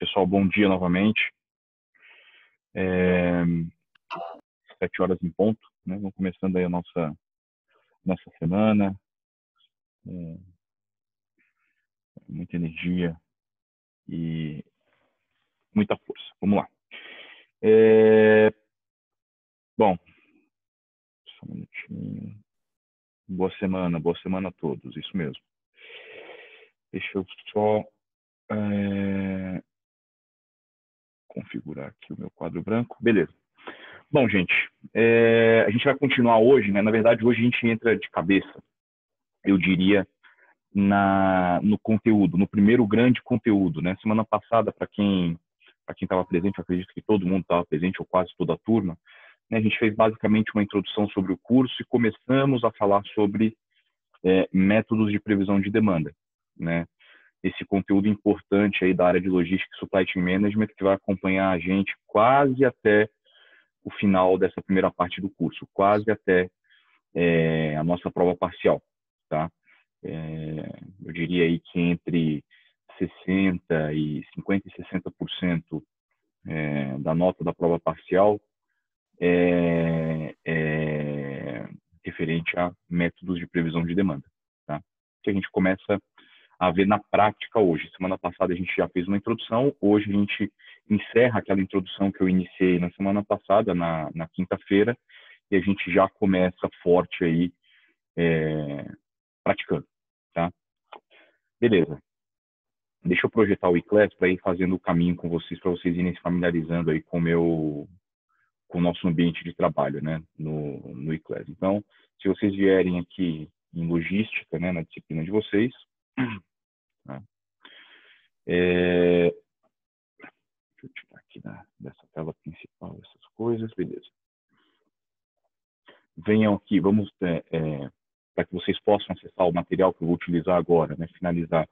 Pessoal, bom dia novamente. 7 horas em ponto, né? Vamos começando aí a nossa semana. Muita energia e muita força. Vamos lá. Bom, só um minutinho. Boa semana a todos, isso mesmo. Deixa eu só configurar aqui o meu quadro branco. Beleza. Bom, gente, a gente vai continuar hoje, né? Na verdade, hoje a gente entra de cabeça, eu diria, no conteúdo, no primeiro grande conteúdo, né? Semana passada, para quem estava presente, eu acredito que todo mundo estava presente, ou quase toda a turma, né? A gente fez basicamente uma introdução sobre o curso e começamos a falar sobre métodos de previsão de demanda, né? Esse conteúdo importante aí da área de logística e supply chain management que vai acompanhar a gente quase até o final dessa primeira parte do curso, quase até a nossa prova parcial, tá? Eu diria aí que entre 50 e 60% da nota da prova parcial é referente a métodos de previsão de demanda, tá? Que a gente começa a ver na prática hoje. Semana passada a gente já fez uma introdução, hoje a gente encerra aquela introdução que eu iniciei na semana passada, na quinta-feira, e a gente já começa forte aí praticando, tá? Beleza. Deixa eu projetar o iClass para ir fazendo o caminho com vocês, para vocês irem se familiarizando aí com o nosso ambiente de trabalho, né, no iClass. Então, se vocês vierem aqui em logística, né, na disciplina de vocês, né, deixa eu tirar aqui dessa tela principal essas coisas, beleza. Venham aqui, vamos, para que vocês possam acessar o material que eu vou utilizar agora, né, finalizar,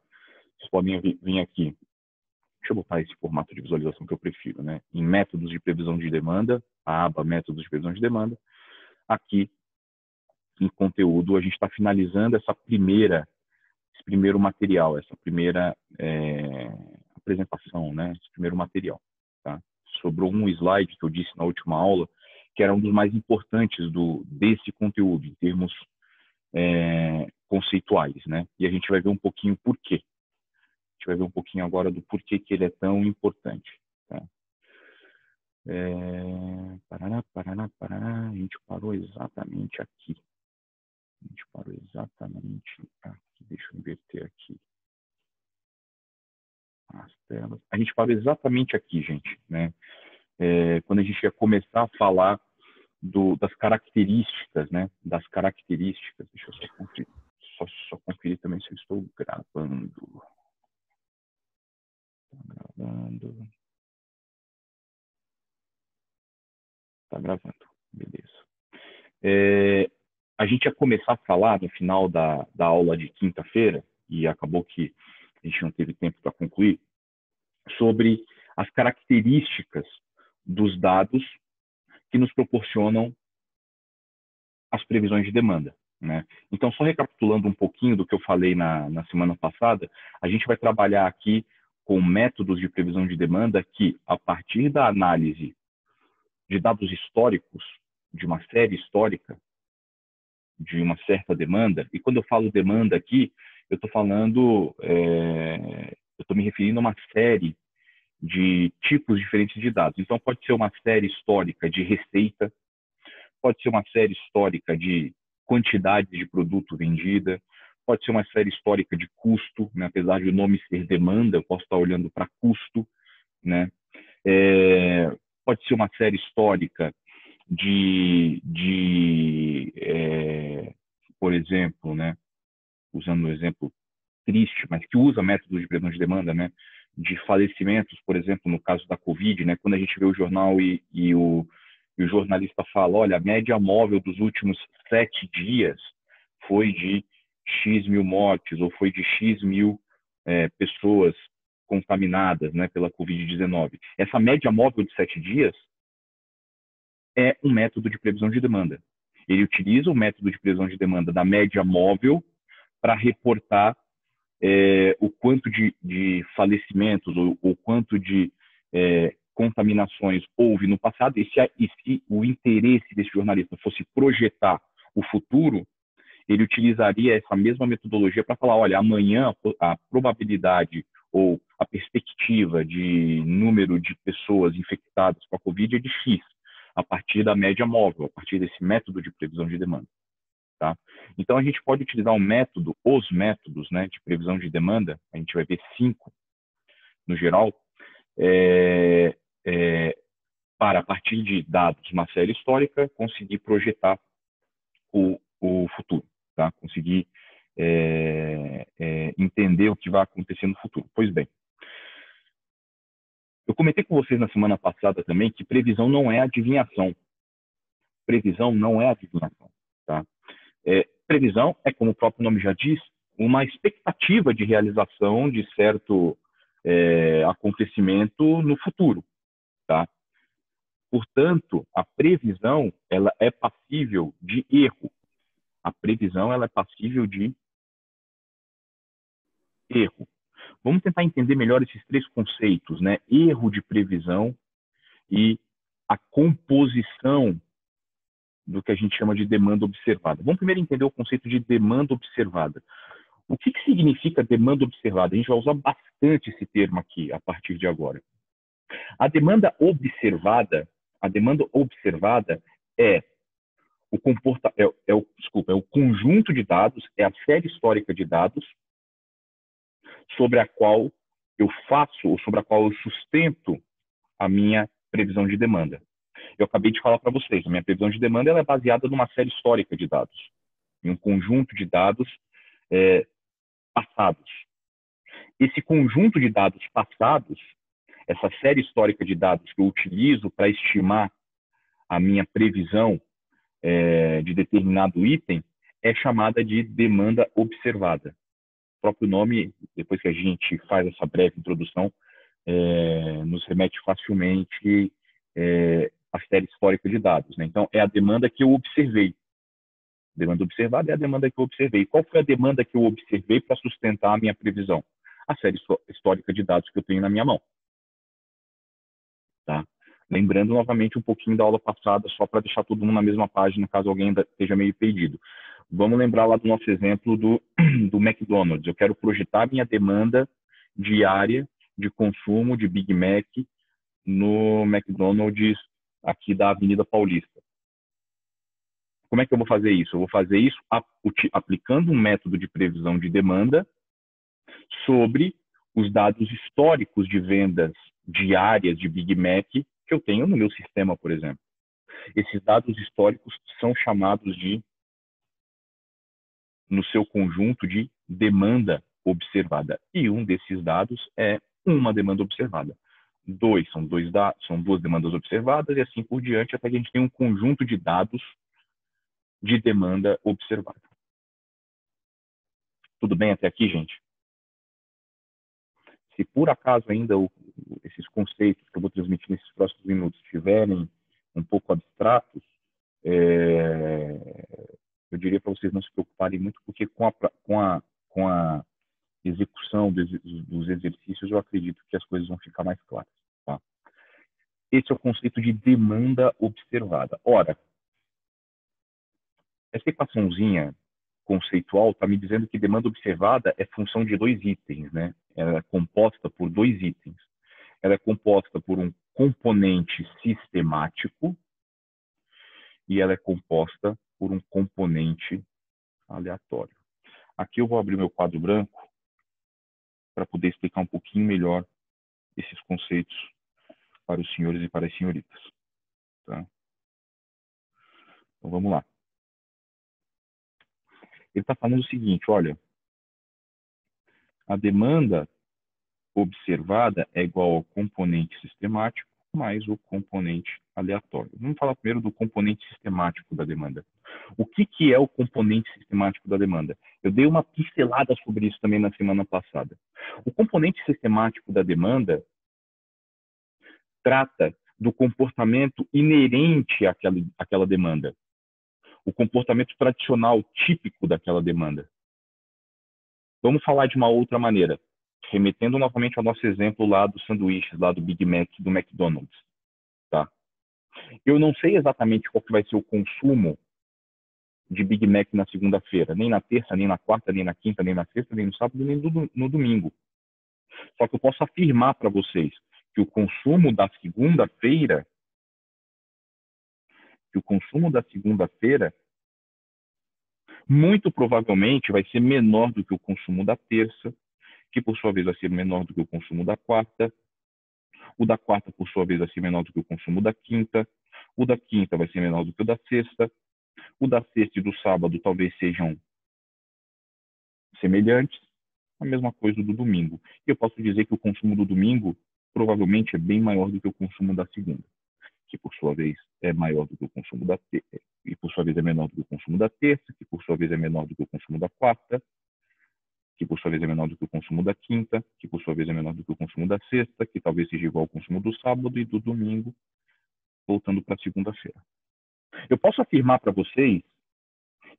vocês podem vir aqui. Deixa eu botar esse formato de visualização que eu prefiro, né? Em métodos de previsão de demanda, a aba métodos de previsão de demanda. Aqui, em conteúdo, a gente está finalizando esse primeiro material, essa primeira apresentação, né? Esse primeiro material, tá? Sobrou um slide que eu disse na última aula, que era um dos mais importantes desse conteúdo, em termos conceituais, né? E a gente vai ver um pouquinho por quê. A gente vai ver um pouquinho agora do porquê que ele é tão importante, tá? Paraná. A gente parou exatamente aqui. Deixa eu inverter aqui as telas. A gente parou exatamente aqui, gente, né? Quando a gente ia começar a falar das características, né? Das características. Deixa eu só conferir. Só conferir também se eu estou gravando. Tá gravando. Beleza. A gente ia começar a falar no final da aula de quinta-feira, e acabou que a gente não teve tempo para concluir, sobre as características dos dados que nos proporcionam as previsões de demanda, né? Então, só recapitulando um pouquinho do que eu falei na semana passada, a gente vai trabalhar aqui com métodos de previsão de demanda que, a partir da análise de dados históricos, de uma série histórica, de uma certa demanda, e quando eu falo demanda aqui, eu estou falando, eu estou me referindo a uma série de tipos diferentes de dados. Então, pode ser uma série histórica de receita, pode ser uma série histórica de quantidade de produto vendida, pode ser uma série histórica de custo, né? Apesar de o nome ser demanda, eu posso estar olhando para custo, né? Pode ser uma série histórica por exemplo, né, usando um exemplo triste, mas que usa métodos de previsão de demanda, né, de falecimentos, por exemplo, no caso da Covid, né, quando a gente vê o jornal e o jornalista fala, olha, a média móvel dos últimos 7 dias foi de X mil mortes, ou foi de X mil pessoas contaminadas, né, pela Covid-19. Essa média móvel de 7 dias é um método de previsão de demanda. Ele utiliza o método de previsão de demanda da média móvel para reportar o quanto de falecimentos ou quanto de contaminações houve no passado, e se o interesse desse jornalista fosse projetar o futuro, ele utilizaria essa mesma metodologia para falar, olha, amanhã a probabilidade ou a perspectiva de número de pessoas infectadas com a Covid é de X, a partir da média móvel, a partir desse método de previsão de demanda. Tá? Então, a gente pode utilizar os métodos, né, de previsão de demanda, a gente vai ver 5 no geral, para, a partir de dados, uma série histórica, conseguir projetar o futuro, tá? Conseguir entender o que vai acontecer no futuro. Pois bem, eu comentei com vocês na semana passada também que previsão não é adivinhação. Previsão não é adivinhação, tá? Previsão é, como o próprio nome já diz, uma expectativa de realização de certo acontecimento no futuro, tá? Portanto, a previsão ela é passível de erro. A previsão ela é passível de erro. Vamos tentar entender melhor esses 3 conceitos, né? Erro de previsão e a composição do que a gente chama de demanda observada. Vamos primeiro entender o conceito de demanda observada. O que significa demanda observada? A gente vai usar bastante esse termo aqui a partir de agora. A demanda observada é o conjunto de dados, é a série histórica de dados sobre a qual eu faço ou sobre a qual eu sustento a minha previsão de demanda. Eu acabei de falar para vocês, a minha previsão de demanda ela é baseada numa série histórica de dados, em um conjunto de dados passados. Esse conjunto de dados passados, essa série histórica de dados que eu utilizo para estimar a minha previsão de determinado item, é chamada de demanda observada. O próprio nome, depois que a gente faz essa breve introdução, nos remete facilmente à série histórica de dados, né? Então, é a demanda que eu observei. Demanda observada é a demanda que eu observei. Qual foi a demanda que eu observei para sustentar a minha previsão? A série histórica de dados que eu tenho na minha mão. Tá? Lembrando novamente um pouquinho da aula passada, só para deixar todo mundo na mesma página, caso alguém ainda esteja meio perdido. Vamos lembrar lá do nosso exemplo do McDonald's. Eu quero projetar minha demanda diária de consumo de Big Mac no McDonald's aqui da Avenida Paulista. Como é que eu vou fazer isso? Eu vou fazer isso aplicando um método de previsão de demanda sobre os dados históricos de vendas diárias de Big Mac que eu tenho no meu sistema, por exemplo. Esses dados históricos são chamados de, no seu conjunto, de demanda observada. E um desses dados é uma demanda observada. São duas demandas observadas e assim por diante, até que a gente tem um conjunto de dados de demanda observada. Tudo bem até aqui, gente? Se por acaso ainda esses conceitos que eu vou transmitir nesses próximos minutos estiverem um pouco abstratos, eu diria para vocês não se preocuparem muito, porque com a execução dos exercícios eu acredito que as coisas vão ficar mais claras. Tá? Esse é o conceito de demanda observada. Ora, essa equaçãozinha conceitual está me dizendo que demanda observada é função de 2 itens, né? Ela é composta por 2 itens. Ela é composta por um componente sistemático e ela é composta por um componente aleatório. Aqui eu vou abrir meu quadro branco para poder explicar um pouquinho melhor esses conceitos para os senhores e para as senhoritas. Tá? Então vamos lá. Ele está falando o seguinte, olha, a demanda observada é igual ao componente sistemático mais o componente aleatório. Vamos falar primeiro do componente sistemático da demanda. O que é o componente sistemático da demanda? Eu dei uma pincelada sobre isso também na semana passada. O componente sistemático da demanda trata do comportamento inerente àquela demanda. O comportamento tradicional, típico daquela demanda. Vamos falar de uma outra maneira, remetendo novamente ao nosso exemplo lá dos sanduíches, lá do Big Mac, do McDonald's, tá? Eu não sei exatamente qual que vai ser o consumo de Big Mac na segunda-feira, nem na terça, nem na quarta, nem na quinta, nem na sexta, nem no sábado, nem no domingo. Só que eu posso afirmar para vocês que o consumo da segunda-feira, muito provavelmente vai ser menor do que o consumo da terça, que por sua vez vai ser menor do que o consumo da quarta, o da quarta por sua vez vai ser menor do que o consumo da quinta, o da quinta vai ser menor do que o da sexta, o da sexta e do sábado talvez sejam semelhantes, a mesma coisa do domingo. E eu posso dizer que o consumo do domingo provavelmente é bem maior do que o consumo da segunda, que por sua vez é maior do que o consumo da terça, e por sua vez é menor do que o consumo da terça, que por sua vez é menor do que o consumo da quarta, que por sua vez é menor do que o consumo da quinta, que por sua vez é menor do que o consumo da sexta, que talvez seja igual ao consumo do sábado e do domingo, voltando para a segunda-feira. Eu posso afirmar para vocês,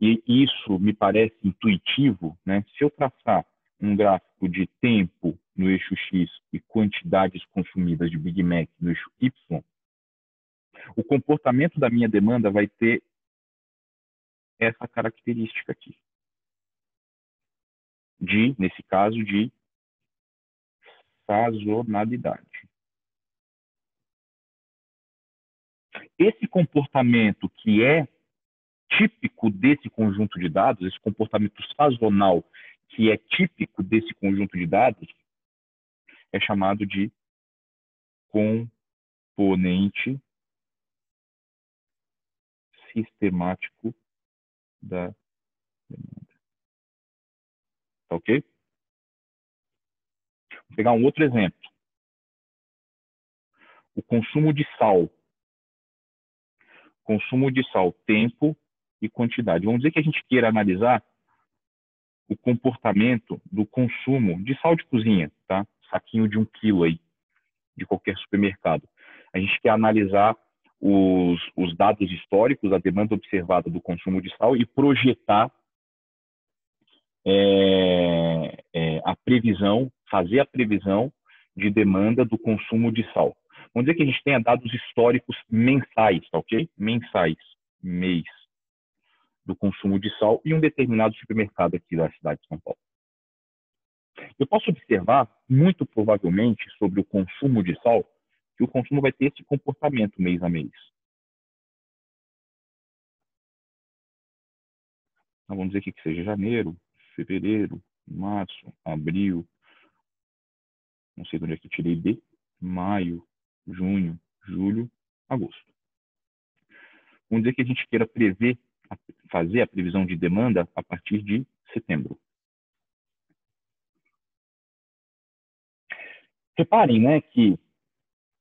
e isso me parece intuitivo, né? Se eu traçar um gráfico de tempo no eixo X e quantidades consumidas de Big Mac no eixo Y, o comportamento da minha demanda vai ter essa característica aqui. Nesse caso, de sazonalidade. Esse comportamento que é típico desse conjunto de dados, esse comportamento sazonal que é típico desse conjunto de dados, é chamado de componente sistemático da demanda. Tá ok? Vou pegar um outro exemplo. O consumo de sal. Consumo de sal, tempo e quantidade. Vamos dizer que a gente queira analisar o comportamento do consumo de sal de cozinha, tá? Saquinho de 1 quilo aí, de qualquer supermercado. A gente quer analisar os dados históricos, a demanda observada do consumo de sal e projetar a previsão, fazer a previsão de demanda do consumo de sal. Vamos dizer que a gente tenha dados históricos mensais, tá ok? Mensais, mês, do consumo de sal em um determinado supermercado aqui da cidade de São Paulo. Eu posso observar, muito provavelmente, sobre o consumo de sal, que o consumo vai ter esse comportamento mês a mês. Então, vamos dizer que seja janeiro, fevereiro, março, abril, não sei de onde é que eu tirei B, maio, junho, julho, agosto. Vamos dizer que a gente queira fazer a previsão de demanda a partir de setembro. Reparem, né, que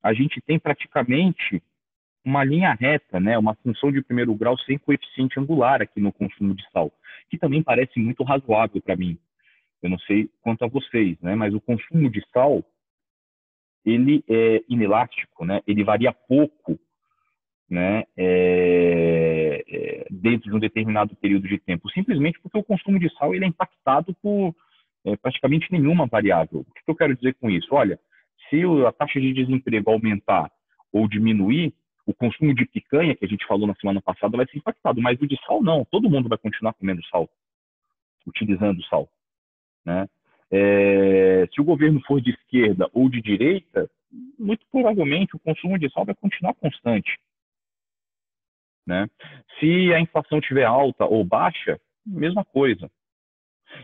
a gente tem praticamente uma linha reta, né, uma função de primeiro grau sem coeficiente angular aqui no consumo de sal, que também parece muito razoável para mim. Eu não sei quanto a vocês, né, mas o consumo de sal, ele é inelástico, né, ele varia pouco, né, dentro de um determinado período de tempo, simplesmente porque o consumo de sal ele é impactado por praticamente nenhuma variável. O que eu quero dizer com isso? Olha, se a taxa de desemprego aumentar ou diminuir, o consumo de picanha, que a gente falou na semana passada, vai ser impactado, mas o de sal não. Todo mundo vai continuar comendo sal, utilizando sal, né? Se o governo for de esquerda ou de direita, muito provavelmente o consumo de sal vai continuar constante, né? Se a inflação estiver alta ou baixa, mesma coisa.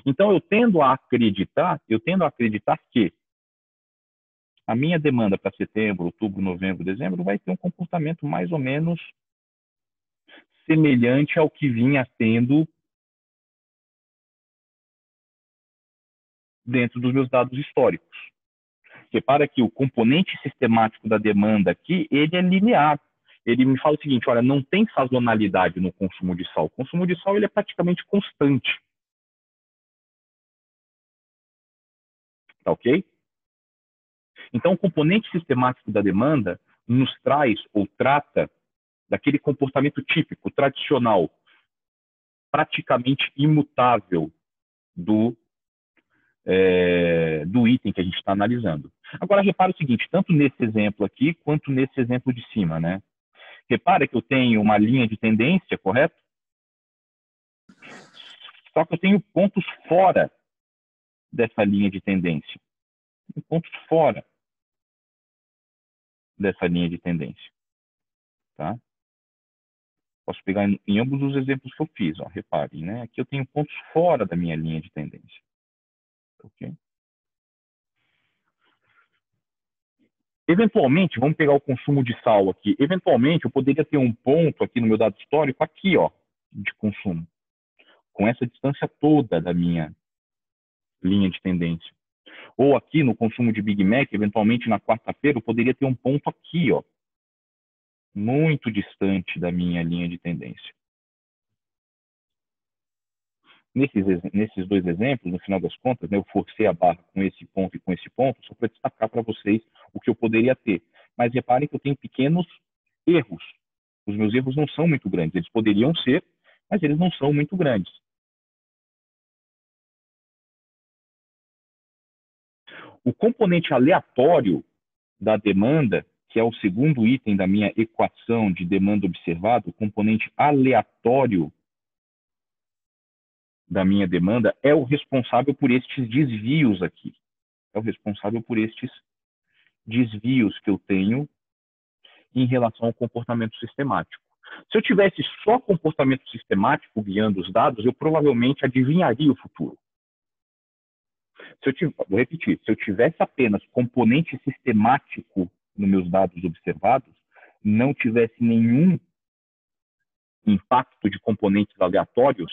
Então eu tendo a acreditar que a minha demanda para setembro, outubro, novembro, dezembro vai ter um comportamento mais ou menos semelhante ao que vinha tendo dentro dos meus dados históricos. Repara que o componente sistemático da demanda aqui, ele é linear. Ele me fala o seguinte, olha, não tem sazonalidade no consumo de sal. O consumo de sal ele é praticamente constante. Tá ok? Então, o componente sistemático da demanda nos traz ou trata daquele comportamento típico, tradicional, praticamente imutável do do item que a gente está analisando. Agora, repara o seguinte, tanto nesse exemplo aqui, quanto nesse exemplo de cima, né? Repara que eu tenho uma linha de tendência, correto? Só que eu tenho pontos fora dessa linha de tendência. Pontos fora dessa linha de tendência. Tá? Posso pegar em ambos os exemplos que eu fiz, ó, reparem, né? Aqui eu tenho pontos fora da minha linha de tendência. Ok? Eventualmente, vamos pegar o consumo de sal aqui. Eventualmente, eu poderia ter um ponto aqui no meu dado histórico, aqui, ó, de consumo, com essa distância toda da minha linha de tendência. Ou aqui no consumo de Big Mac, eventualmente na quarta-feira, eu poderia ter um ponto aqui, ó, muito distante da minha linha de tendência. Nesses dois exemplos, no final das contas, né, eu forcei a barra com esse ponto e com esse ponto, só para destacar para vocês o que eu poderia ter. Mas reparem que eu tenho pequenos erros. Os meus erros não são muito grandes. Eles poderiam ser, mas eles não são muito grandes. O componente aleatório da demanda, que é o segundo item da minha equação de demanda observada, o componente aleatório da minha demanda é o responsável por estes desvios aqui. É o responsável por estes desvios que eu tenho em relação ao comportamento sistemático. Se eu tivesse só comportamento sistemático guiando os dados, eu provavelmente adivinharia o futuro. Vou repetir, se eu tivesse apenas componente sistemático nos meus dados observados, não tivesse nenhum impacto de componentes aleatórios,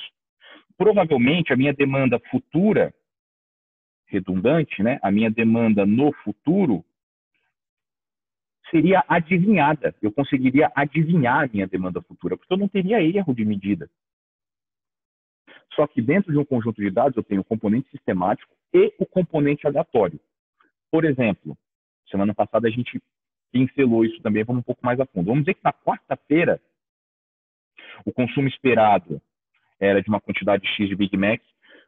provavelmente a minha demanda futura, redundante, né? A minha demanda no futuro seria adivinhada. Eu conseguiria adivinhar a minha demanda futura, porque eu não teria erro de medida. Só que dentro de um conjunto de dados eu tenho o componente sistemático e o componente aleatório. Por exemplo, semana passada a gente pincelou isso também, vamos um pouco mais a fundo. Vamos dizer que na quarta-feira o consumo esperado era de uma quantidade X de Big Mac,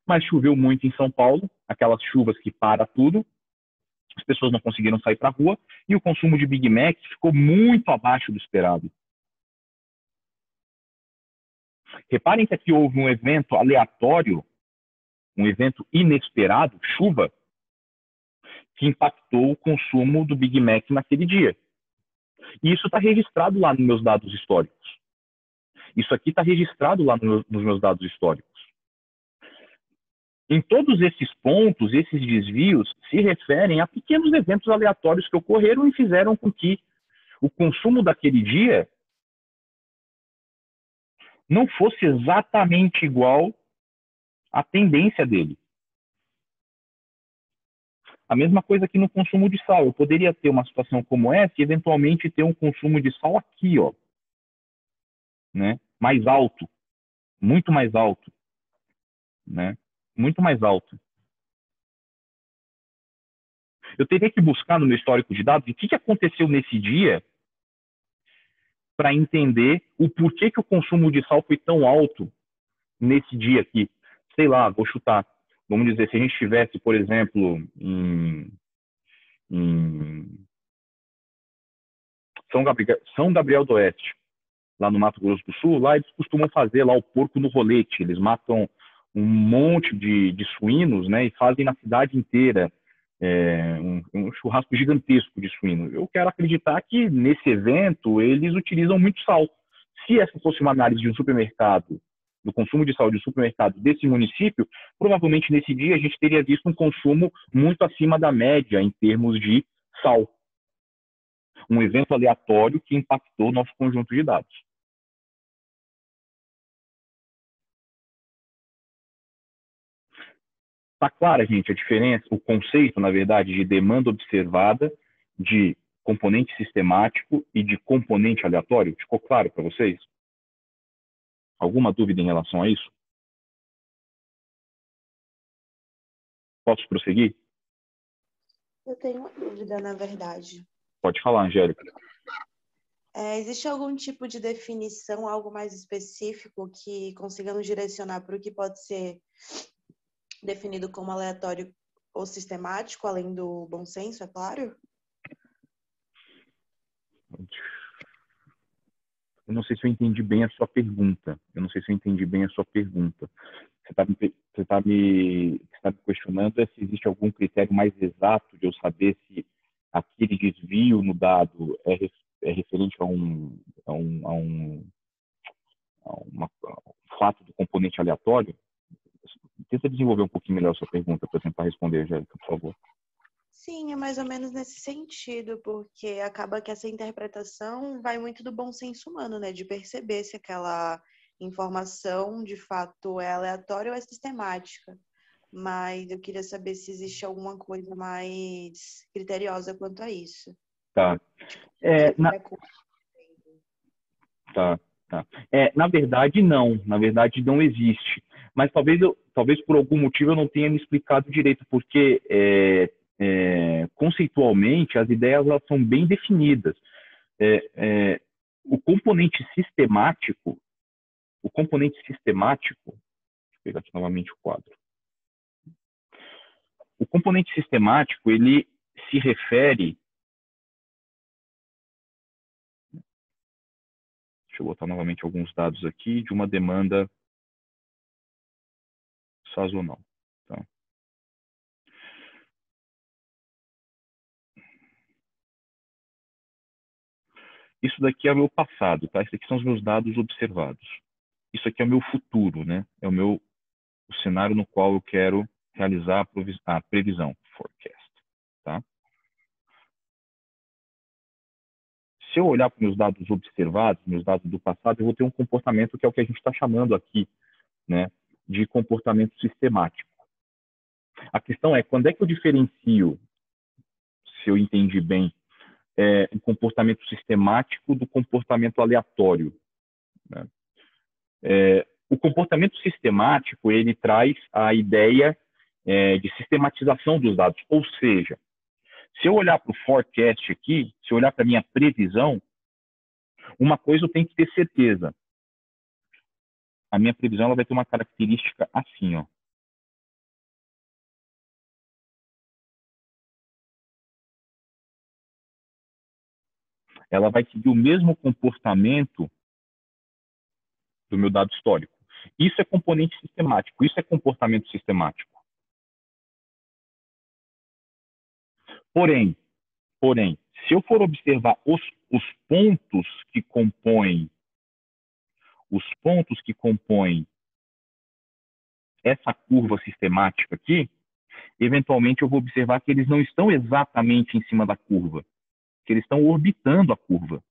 mas choveu muito em São Paulo, aquelas chuvas que para tudo, as pessoas não conseguiram sair para a rua e o consumo de Big Mac ficou muito abaixo do esperado. Reparem que aqui houve um evento aleatório, um evento inesperado, chuva, que impactou o consumo do Big Mac naquele dia. E isso está registrado lá nos meus dados históricos. Isso aqui está registrado lá nos meus dados históricos. Em todos esses pontos, esses desvios se referem a pequenos eventos aleatórios que ocorreram e fizeram com que o consumo daquele dia não fosse exatamente igual à tendência dele. A mesma coisa que no consumo de sal. Eu poderia ter uma situação como essa e eventualmente ter um consumo de sal aqui, ó, né? Mais alto, muito mais alto, né? Muito mais alto. Eu teria que buscar no meu histórico de dados o que aconteceu nesse dia para entender o porquê que o consumo de sal foi tão alto nesse dia aqui. Sei lá, vou chutar. Vamos dizer, se a gente estivesse, por exemplo, em São Gabriel do Oeste, lá no Mato Grosso do Sul, lá eles costumam fazer lá o porco no rolete. Eles matam um monte de suínos, né, e fazem na cidade inteira um churrasco gigantesco de suíno. Eu quero acreditar que nesse evento eles utilizam muito sal. Se essa fosse uma análise de um supermercado, do consumo de sal de um supermercado desse município, provavelmente nesse dia a gente teria visto um consumo muito acima da média em termos de sal. Um evento aleatório que impactou o nosso conjunto de dados. Está clara, gente, a diferença, o conceito, na verdade, de demanda observada, de componente sistemático e de componente aleatório? Ficou claro para vocês? Alguma dúvida em relação a isso? Posso prosseguir? Eu tenho uma dúvida, na verdade. Pode falar, Angélica. Existe algum tipo de definição, algo mais específico que consiga nos direcionar para o que pode ser definido como aleatório ou sistemático, além do bom senso, é claro? Eu não sei se eu entendi bem a sua pergunta. Você está me questionando se existe algum critério mais exato de eu saber se aquele desvio no dado é referente a um fato do componente aleatório? Tenta desenvolver um pouquinho melhor a sua pergunta para tentar responder, Angélica, por favor. Sim, é mais ou menos nesse sentido, porque acaba que essa interpretação vai muito do bom senso humano, né? De perceber se aquela informação de fato é aleatória ou é sistemática. Mas eu queria saber se existe alguma coisa mais criteriosa quanto a isso. Tá. Tipo, É, na, para curso. tá, tá. Na verdade, não. Na verdade, não existe. Mas talvez por algum motivo eu não tenha me explicado direito, porque conceitualmente as ideias elas são bem definidas. O componente sistemático, deixa eu pegar aqui novamente o quadro. O componente sistemático, ele se refere. Deixa eu botar novamente alguns dados aqui de uma demanda sazonal. Tá? Isso daqui é o meu passado, tá? Isso aqui são os meus dados observados. Isso aqui é o meu futuro, né? É o cenário no qual eu quero realizar a previsão, forecast, tá? Se eu olhar para meus dados observados, meus dados do passado, eu vou ter um comportamento que é o que a gente está chamando aqui, né, de comportamento sistemático. A questão é, quando é que eu diferencio, se eu entendi bem, o comportamento sistemático do comportamento aleatório, né? O comportamento sistemático, ele traz a ideia de sistematização dos dados, ou seja, se eu olhar para o forecast aqui, se eu olhar para a minha previsão, uma coisa eu tenho que ter certeza. A minha previsão ela vai ter uma característica assim, ó. Ela vai seguir o mesmo comportamento do meu dado histórico. Isso é componente sistemático, isso é comportamento sistemático. Porém, se eu for observar os pontos que compõem essa curva sistemática aqui, eventualmente eu vou observar que eles não estão exatamente em cima da curva, que eles estão orbitando a curva.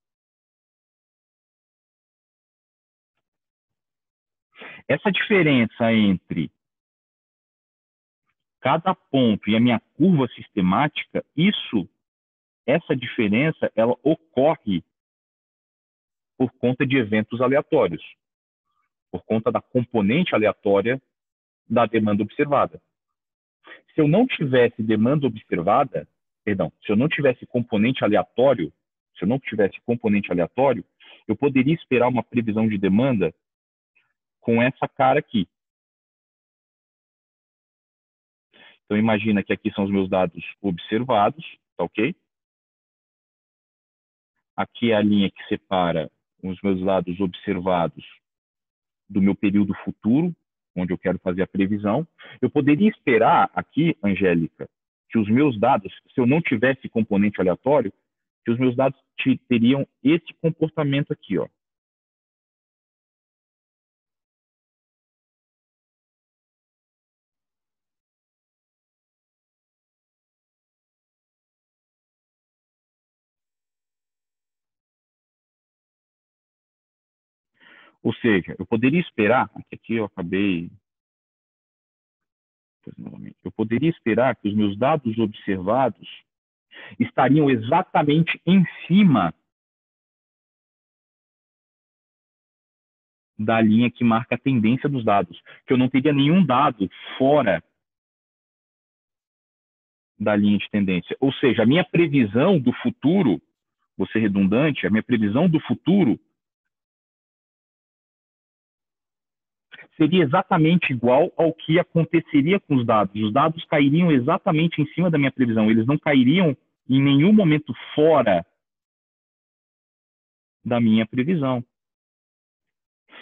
Essa diferença entre cada ponto e a minha curva sistemática, essa diferença, ela ocorre por conta de eventos aleatórios, por conta da componente aleatória da demanda observada. Se eu não tivesse demanda observada, se eu não tivesse componente aleatório, eu poderia esperar uma previsão de demanda com essa cara aqui. Então, imagina que aqui são os meus dados observados, tá ok? Aqui é a linha que separa os meus dados observados do meu período futuro, onde eu quero fazer a previsão. Eu poderia esperar aqui, Angélica, que os meus dados, se eu não tivesse componente aleatório, que os meus dados teriam esse comportamento aqui, ó. Ou seja, eu poderia esperar, aqui eu acabei... Eu poderia esperar que os meus dados observados estariam exatamente em cima da linha que marca a tendência dos dados, que eu não teria nenhum dado fora da linha de tendência. Ou seja, a minha previsão do futuro, vou ser redundante, a minha previsão do futuro seria exatamente igual ao que aconteceria com os dados. Os dados cairiam exatamente em cima da minha previsão. Eles não cairiam em nenhum momento fora da minha previsão.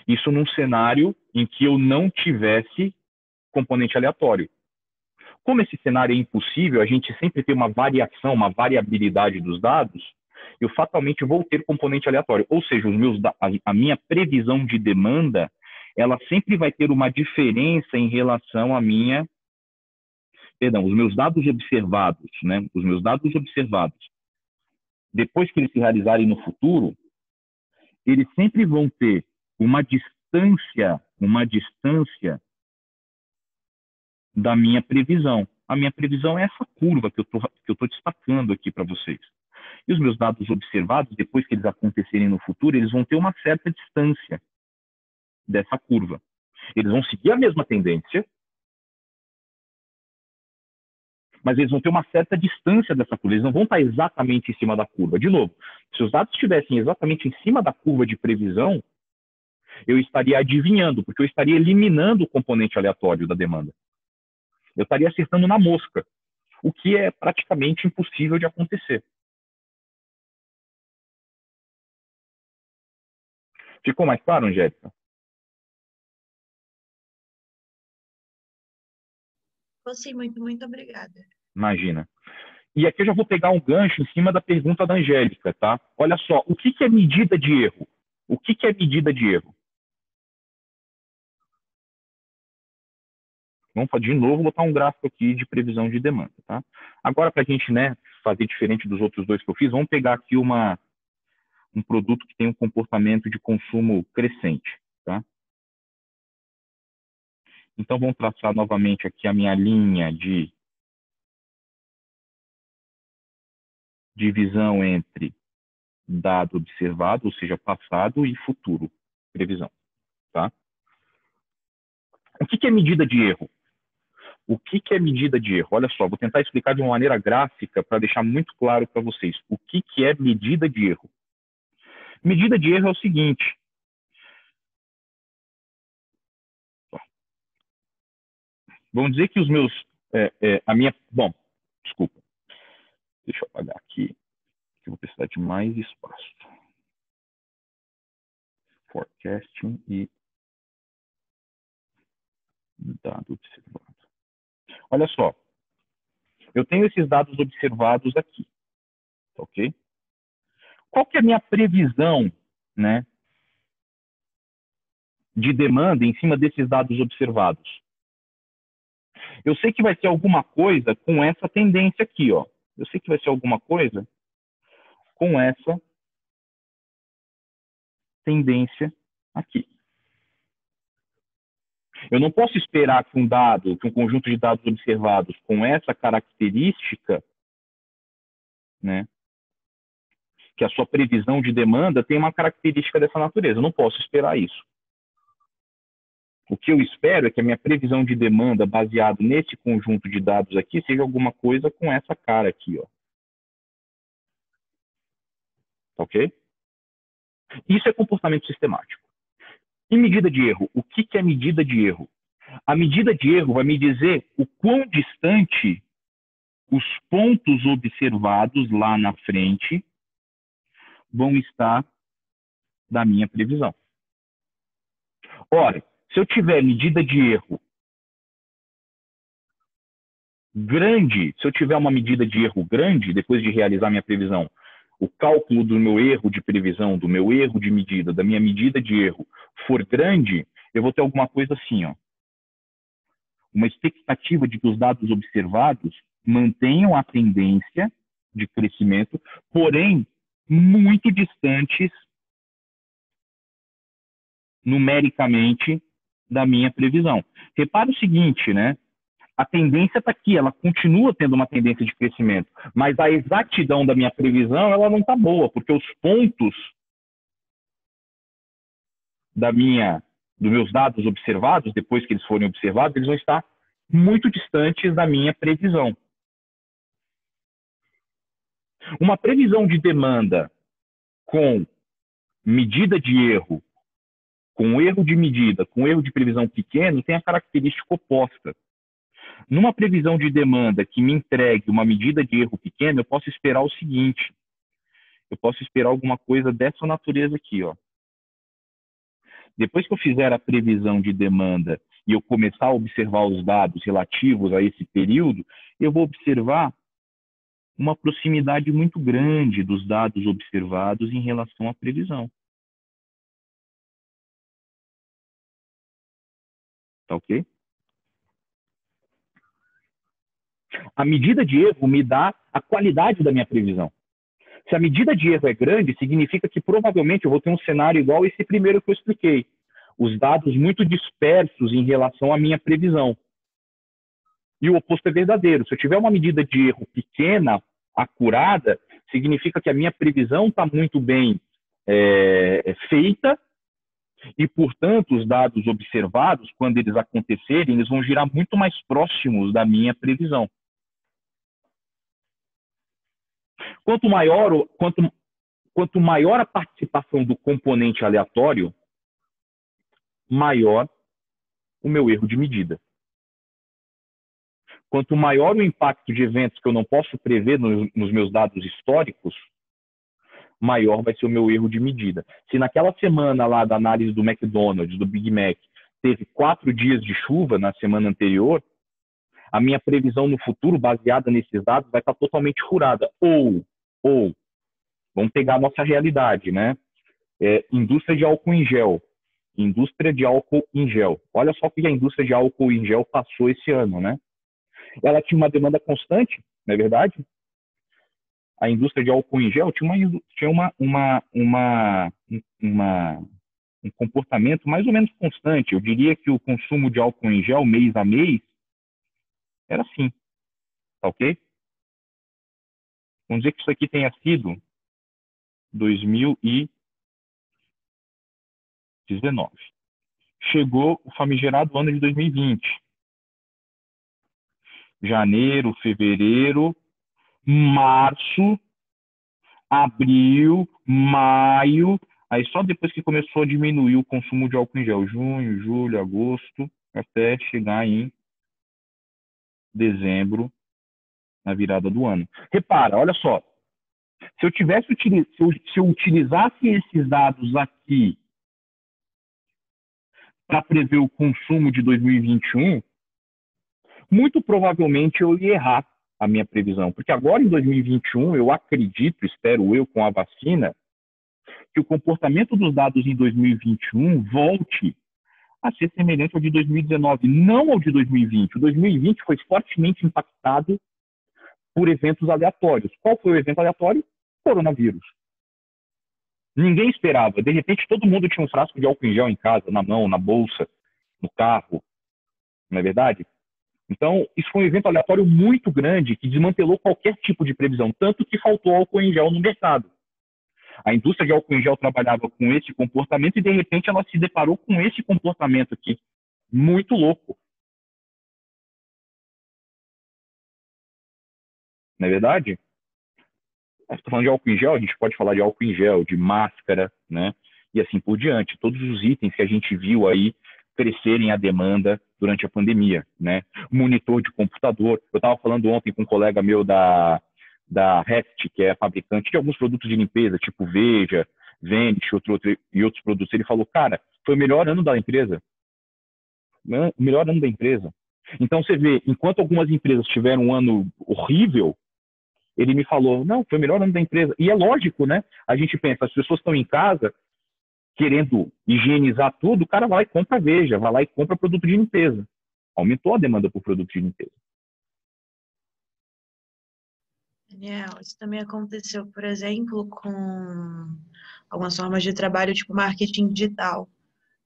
Isso num cenário em que eu não tivesse componente aleatório. Como esse cenário é impossível, a gente sempre tem uma variação, uma variabilidade dos dados, eu fatalmente vou ter componente aleatório. Ou seja, a minha previsão de demanda, ela sempre vai ter uma diferença em relação à minha... Perdão, os meus dados observados, né? Os meus dados observados, depois que eles se realizarem no futuro, eles sempre vão ter uma distância da minha previsão. A minha previsão é essa curva que eu tô destacando aqui para vocês. E os meus dados observados, depois que eles acontecerem no futuro, eles vão ter uma certa distância dessa curva. Eles vão seguir a mesma tendência, mas eles vão ter uma certa distância dessa curva. Eles não vão estar exatamente em cima da curva. De novo, se os dados estivessem exatamente em cima da curva de previsão, eu estaria adivinhando, porque eu estaria eliminando o componente aleatório da demanda. Eu estaria acertando na mosca, o que é praticamente impossível de acontecer. Ficou mais claro, Angélica? Sim, muito obrigada. Imagina. E aqui eu já vou pegar um gancho em cima da pergunta da Angélica, tá? Olha só, o que é medida de erro? O que é medida de erro? Vamos de novo botar um gráfico aqui de previsão de demanda, tá? Agora, para a gente, né, fazer diferente dos outros dois que eu fiz, vamos pegar aqui um produto que tem um comportamento de consumo crescente, tá? Então, vamos traçar novamente aqui a minha linha de divisão entre dado observado, ou seja, passado e futuro, previsão, tá? O que é medida de erro? O que é medida de erro? Olha só, vou tentar explicar de uma maneira gráfica para deixar muito claro para vocês. O que é medida de erro? Medida de erro é o seguinte. Vamos dizer que os meus... Bom, desculpa. Deixa eu apagar aqui, que eu vou precisar de mais espaço. Forecasting e dado observado. Olha só, eu tenho esses dados observados aqui, ok? Qual que é a minha previsão, né, de demanda em cima desses dados observados? Eu sei que vai ser alguma coisa com essa tendência aqui, ó. Eu sei que vai ser alguma coisa com essa tendência aqui. Eu não posso esperar que um conjunto de dados observados com essa característica, né, que a sua previsão de demanda tem uma característica dessa natureza. Eu não posso esperar isso. O que eu espero é que a minha previsão de demanda baseado nesse conjunto de dados aqui seja alguma coisa com essa cara aqui, ó. Ok? Isso é comportamento sistemático. E medida de erro? O que é medida de erro? A medida de erro vai me dizer o quão distante os pontos observados lá na frente vão estar da minha previsão. Ora, se eu tiver medida de erro grande, se eu tiver uma medida de erro grande, depois de realizar minha previsão, o cálculo do meu erro de previsão, do meu erro de medida, da minha medida de erro for grande, eu vou ter alguma coisa assim, ó. Uma expectativa de que os dados observados mantenham a tendência de crescimento, porém muito distantes numericamente da minha previsão. Repara o seguinte, né? A tendência está aqui, ela continua tendo uma tendência de crescimento, mas a exatidão da minha previsão ela não está boa, porque os pontos dos meus dados observados, depois que eles forem observados, eles vão estar muito distantes da minha previsão. Uma previsão de demanda com medida de erro com erro de medida, com erro de previsão pequeno, tem a característica oposta. Numa previsão de demanda que me entregue uma medida de erro pequeno, eu posso esperar o seguinte, eu posso esperar alguma coisa dessa natureza aqui, ó. Depois que eu fizer a previsão de demanda e eu começar a observar os dados relativos a esse período, eu vou observar uma proximidade muito grande dos dados observados em relação à previsão. Tá ok? A medida de erro me dá a qualidade da minha previsão. Se a medida de erro é grande, significa que provavelmente eu vou ter um cenário igual esse primeiro que eu expliquei. Os dados muito dispersos em relação à minha previsão. E o oposto é verdadeiro. Se eu tiver uma medida de erro pequena, acurada, significa que a minha previsão está muito bem feita e, portanto, os dados observados, quando eles acontecerem, eles vão girar muito mais próximos da minha previsão. Quanto maior a participação do componente aleatório, maior o meu erro de medida. Quanto maior o impacto de eventos que eu não posso prever nos meus dados históricos, maior vai ser o meu erro de medida. Se naquela semana lá da análise do McDonald's, do Big Mac, teve 4 dias de chuva na semana anterior, a minha previsão no futuro, baseada nesses dados, vai estar totalmente furada. Ou vamos pegar a nossa realidade, né? Indústria de álcool em gel. Indústria de álcool em gel. Olha só o que a indústria de álcool em gel passou esse ano, né? Ela tinha uma demanda constante, não é verdade? A indústria de álcool em gel tinha um comportamento mais ou menos constante. Eu diria que o consumo de álcool em gel, mês a mês, era assim, tá ok? Vamos dizer que isso aqui tenha sido 2019. Chegou o famigerado ano de 2020. Janeiro, fevereiro, março, abril, maio, aí só depois que começou a diminuir o consumo de álcool em gel, junho, julho, agosto, até chegar em dezembro, na virada do ano. Repara, olha só, se eu utilizasse esses dados aqui para prever o consumo de 2021, muito provavelmente eu ia errar a minha previsão, porque agora em 2021 eu acredito, espero eu, com a vacina, que o comportamento dos dados em 2021 volte a ser semelhante ao de 2019, não ao de 2020. O 2020 foi fortemente impactado por eventos aleatórios. Qual foi o evento aleatório? Coronavírus. Ninguém esperava. De repente, todo mundo tinha um frasco de álcool em gel em casa, na mão, na bolsa, no carro. Não é verdade? Então, isso foi um evento aleatório muito grande que desmantelou qualquer tipo de previsão, tanto que faltou álcool em gel no mercado. A indústria de álcool em gel trabalhava com esse comportamento e, de repente, ela se deparou com esse comportamento aqui. Muito louco. Não é verdade? Estou falando de álcool em gel, a gente pode falar de álcool em gel, de máscara, né? E assim por diante. Todos os itens que a gente viu aí crescerem a demanda durante a pandemia, né? Monitor de computador. Eu estava falando ontem com um colega meu da Rest, que é fabricante de alguns produtos de limpeza, tipo Veja, Vanish e outros produtos. Ele falou, cara, foi o melhor ano da empresa. O melhor ano da empresa. Então, você vê, enquanto algumas empresas tiveram um ano horrível, ele me falou, não, foi o melhor ano da empresa. E é lógico, né? A gente pensa, as pessoas estão em casa querendo higienizar tudo, o cara vai lá e compra Veja, vai lá e compra produto de limpeza. Aumentou a demanda por produto de limpeza. Daniel, isso também aconteceu, por exemplo, com algumas formas de trabalho, tipo marketing digital.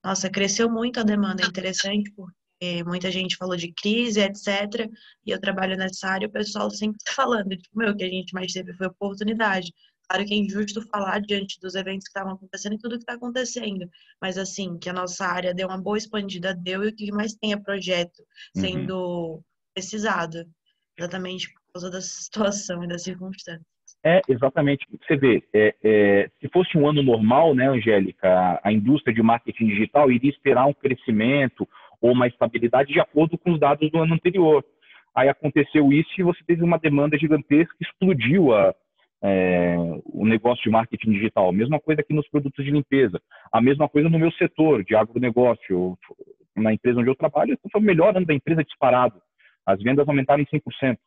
Nossa, cresceu muito a demanda, é interessante, porque muita gente falou de crise, etc. E eu trabalho nessa área, o pessoal sempre está falando, tipo, meu, o que a gente mais teve foi oportunidade. Claro que é injusto falar diante dos eventos que estavam acontecendo e tudo que está acontecendo, mas assim, que a nossa área deu uma boa expandida, deu, e o que mais tem é projeto sendo precisado, exatamente por causa dessa situação e das circunstâncias. Exatamente. Você vê, se fosse um ano normal, né, Angélica, a indústria de marketing digital iria esperar um crescimento ou uma estabilidade de acordo com os dados do ano anterior. Aí aconteceu isso e você teve uma demanda gigantesca, explodiu o negócio de marketing digital. A mesma coisa aqui nos produtos de limpeza. A mesma coisa no meu setor de agronegócio. Na empresa onde eu trabalho, foi o melhor ano da empresa disparado. As vendas aumentaram em 100%.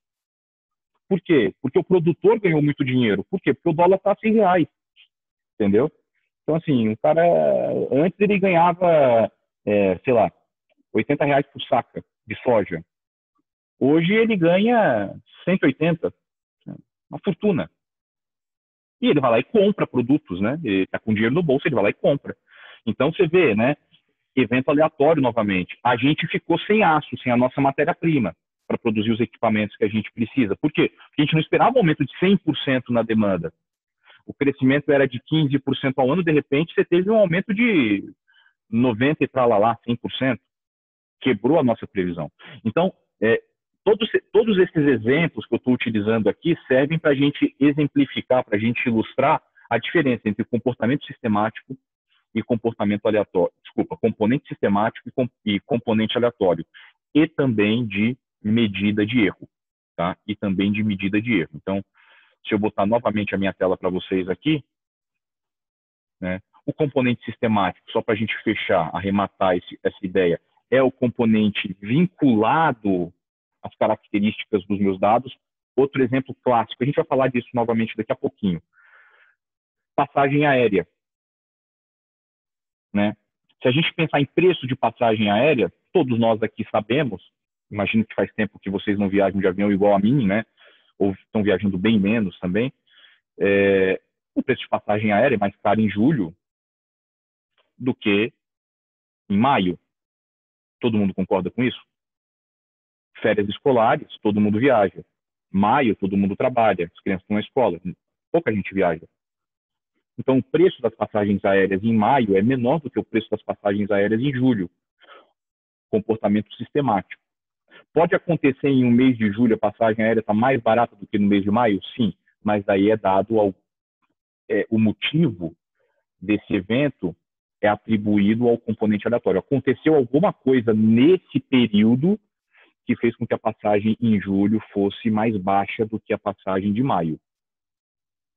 Por quê? Porque o produtor ganhou muito dinheiro. Por quê? Porque o dólar está a R$ 100, entendeu? Então, assim, o cara, antes ele ganhava, sei lá, R$ 80 por saca de soja. Hoje ele ganha 180, uma fortuna. E ele vai lá e compra produtos, né? Ele está com dinheiro no bolso, ele vai lá e compra. Então, você vê, né? Evento aleatório novamente. A gente ficou sem aço, sem a nossa matéria-prima para produzir os equipamentos que a gente precisa. Por quê? Porque a gente não esperava um aumento de 100% na demanda. O crescimento era de 15% ao ano, de repente você teve um aumento de 90% e lá, 100%. Quebrou a nossa previsão. Então, todos esses exemplos que eu estou utilizando aqui servem para a gente exemplificar, para a gente ilustrar a diferença entre comportamento sistemático e comportamento aleatório. Desculpa, componente sistemático e componente aleatório. E também de medida de erro. Tá? E também de medida de erro. Então, se eu botar novamente a minha tela para vocês aqui, né, o componente sistemático, só para a gente fechar, arrematar essa ideia, é o componente vinculado às características dos meus dados. Outro exemplo clássico, a gente vai falar disso novamente daqui a pouquinho. Passagem aérea. Né? Se a gente pensar em preço de passagem aérea, todos nós aqui sabemos, imagino que faz tempo que vocês não viajam de avião igual a mim, né? Ou estão viajando bem menos também. O preço de passagem aérea é mais caro em julho do que em maio. Todo mundo concorda com isso? Férias escolares, todo mundo viaja. Maio, todo mundo trabalha, as crianças estão na escola, pouca gente viaja. Então, o preço das passagens aéreas em maio é menor do que o preço das passagens aéreas em julho. Comportamento sistemático. Pode acontecer em um mês de julho a passagem aérea está mais barata do que no mês de maio? Sim, mas daí é dado o motivo desse evento é atribuído ao componente aleatório. Aconteceu alguma coisa nesse período que fez com que a passagem em julho fosse mais baixa do que a passagem de maio.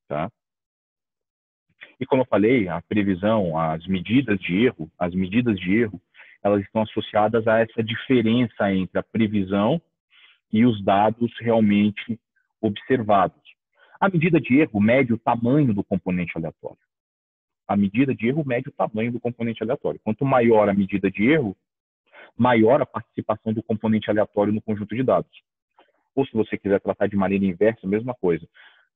Tá? E como eu falei, a previsão, as medidas de erro, elas estão associadas a essa diferença entre a previsão e os dados realmente observados. A medida de erro mede o tamanho do componente aleatório. A medida de erro mede o tamanho do componente aleatório. Quanto maior a medida de erro, maior a participação do componente aleatório no conjunto de dados. Ou se você quiser tratar de maneira inversa, a mesma coisa.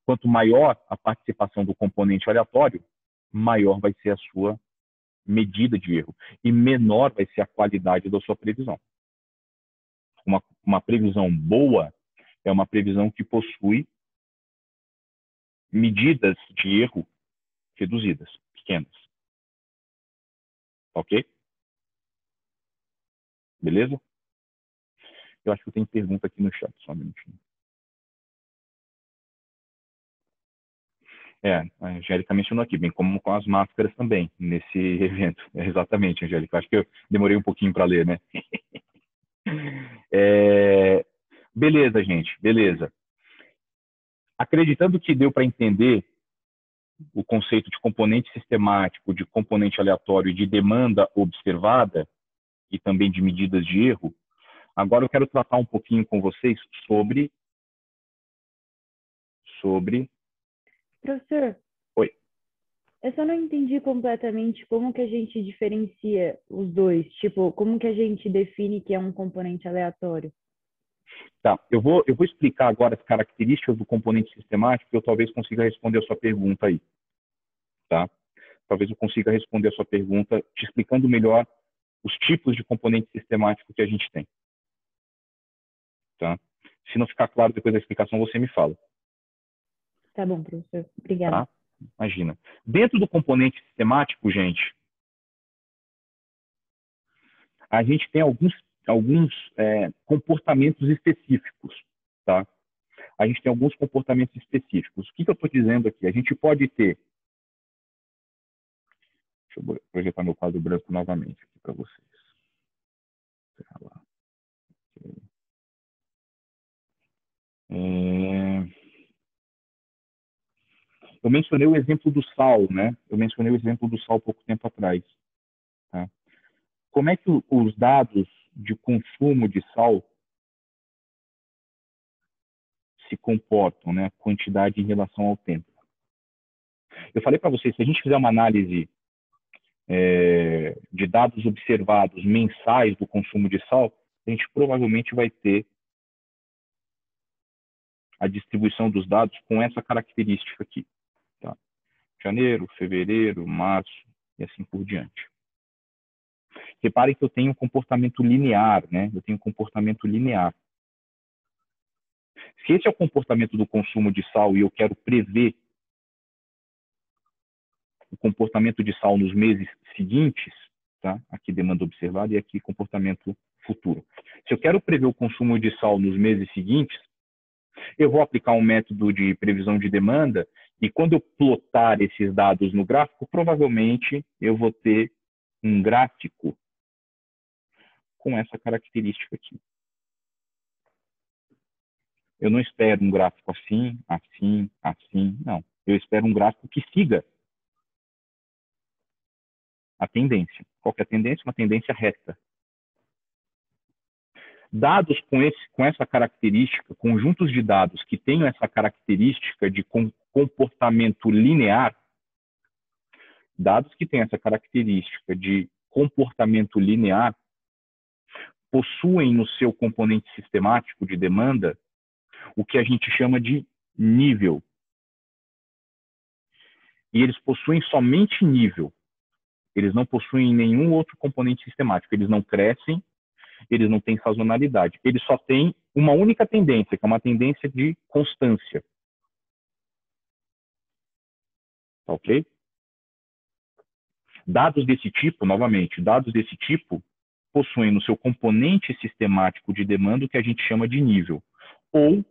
Quanto maior a participação do componente aleatório, maior vai ser a sua medida de erro e menor vai ser a qualidade da sua previsão. Uma previsão boa é uma previsão que possui medidas de erro reduzidas, pequenas. Ok? Beleza? Eu acho que eu tenho pergunta aqui no chat, só um minutinho. A Angélica mencionou aqui, bem como com as máscaras também, nesse evento. Exatamente, Angélica. Acho que eu demorei um pouquinho para ler, né? Beleza, gente, beleza. Acreditando que deu para entender o conceito de componente sistemático, de componente aleatório e de demanda observada, e também de medidas de erro, agora eu quero tratar um pouquinho com vocês sobre... Professor, Oi. eu só não entendi completamente como que a gente diferencia os dois. Tipo, como que a gente define que é um componente aleatório? Tá, eu vou explicar agora as características do componente sistemático e eu talvez consiga responder a sua pergunta aí. Tá? Talvez eu consiga responder a sua pergunta te explicando melhor os tipos de componente sistemático que a gente tem. Tá? Se não ficar claro depois da explicação, você me fala. Tá bom, professor. Obrigada. Tá? Imagina. Dentro do componente sistemático, gente, a gente tem alguns comportamentos específicos. Tá? a gente tem alguns comportamentos específicos. O que eu estou dizendo aqui? A gente pode ter... Deixa eu projetar meu quadro branco novamente aqui para vocês. Eu mencionei o exemplo do sal, né? Eu mencionei o exemplo do sal pouco tempo atrás. Tá? Como é que os dados de consumo de sal se comportam, né? Quantidade em relação ao tempo. Eu falei para vocês, se a gente fizer uma análise de dados observados mensais do consumo de sal, a gente provavelmente vai ter a distribuição dos dados com essa característica aqui. Tá? Janeiro, fevereiro, março e assim por diante. Reparem que eu tenho um comportamento linear, né? Eu tenho um comportamento linear. Se esse é o comportamento do consumo de sal e eu quero prever o comportamento de sal nos meses seguintes, tá? Aqui demanda observada e aqui comportamento futuro. Se eu quero prever o consumo de sal nos meses seguintes, eu vou aplicar um método de previsão de demanda e quando eu plotar esses dados no gráfico, provavelmente eu vou ter um gráfico com essa característica aqui. Eu não espero um gráfico assim, assim, assim, não. Eu espero um gráfico que siga a tendência. Qual que é a tendência? Uma tendência reta. Dados com essa característica, conjuntos de dados que tenham essa característica de comportamento linear, dados que têm essa característica de comportamento linear, possuem no seu componente sistemático de demanda o que a gente chama de nível. E eles possuem somente nível. Eles não possuem nenhum outro componente sistemático. Eles não crescem, eles não têm sazonalidade. Eles só têm uma única tendência, que é uma tendência de constância. Ok? Dados desse tipo, novamente, dados desse tipo possuem no seu componente sistemático de demanda o que a gente chama de nível. Ou,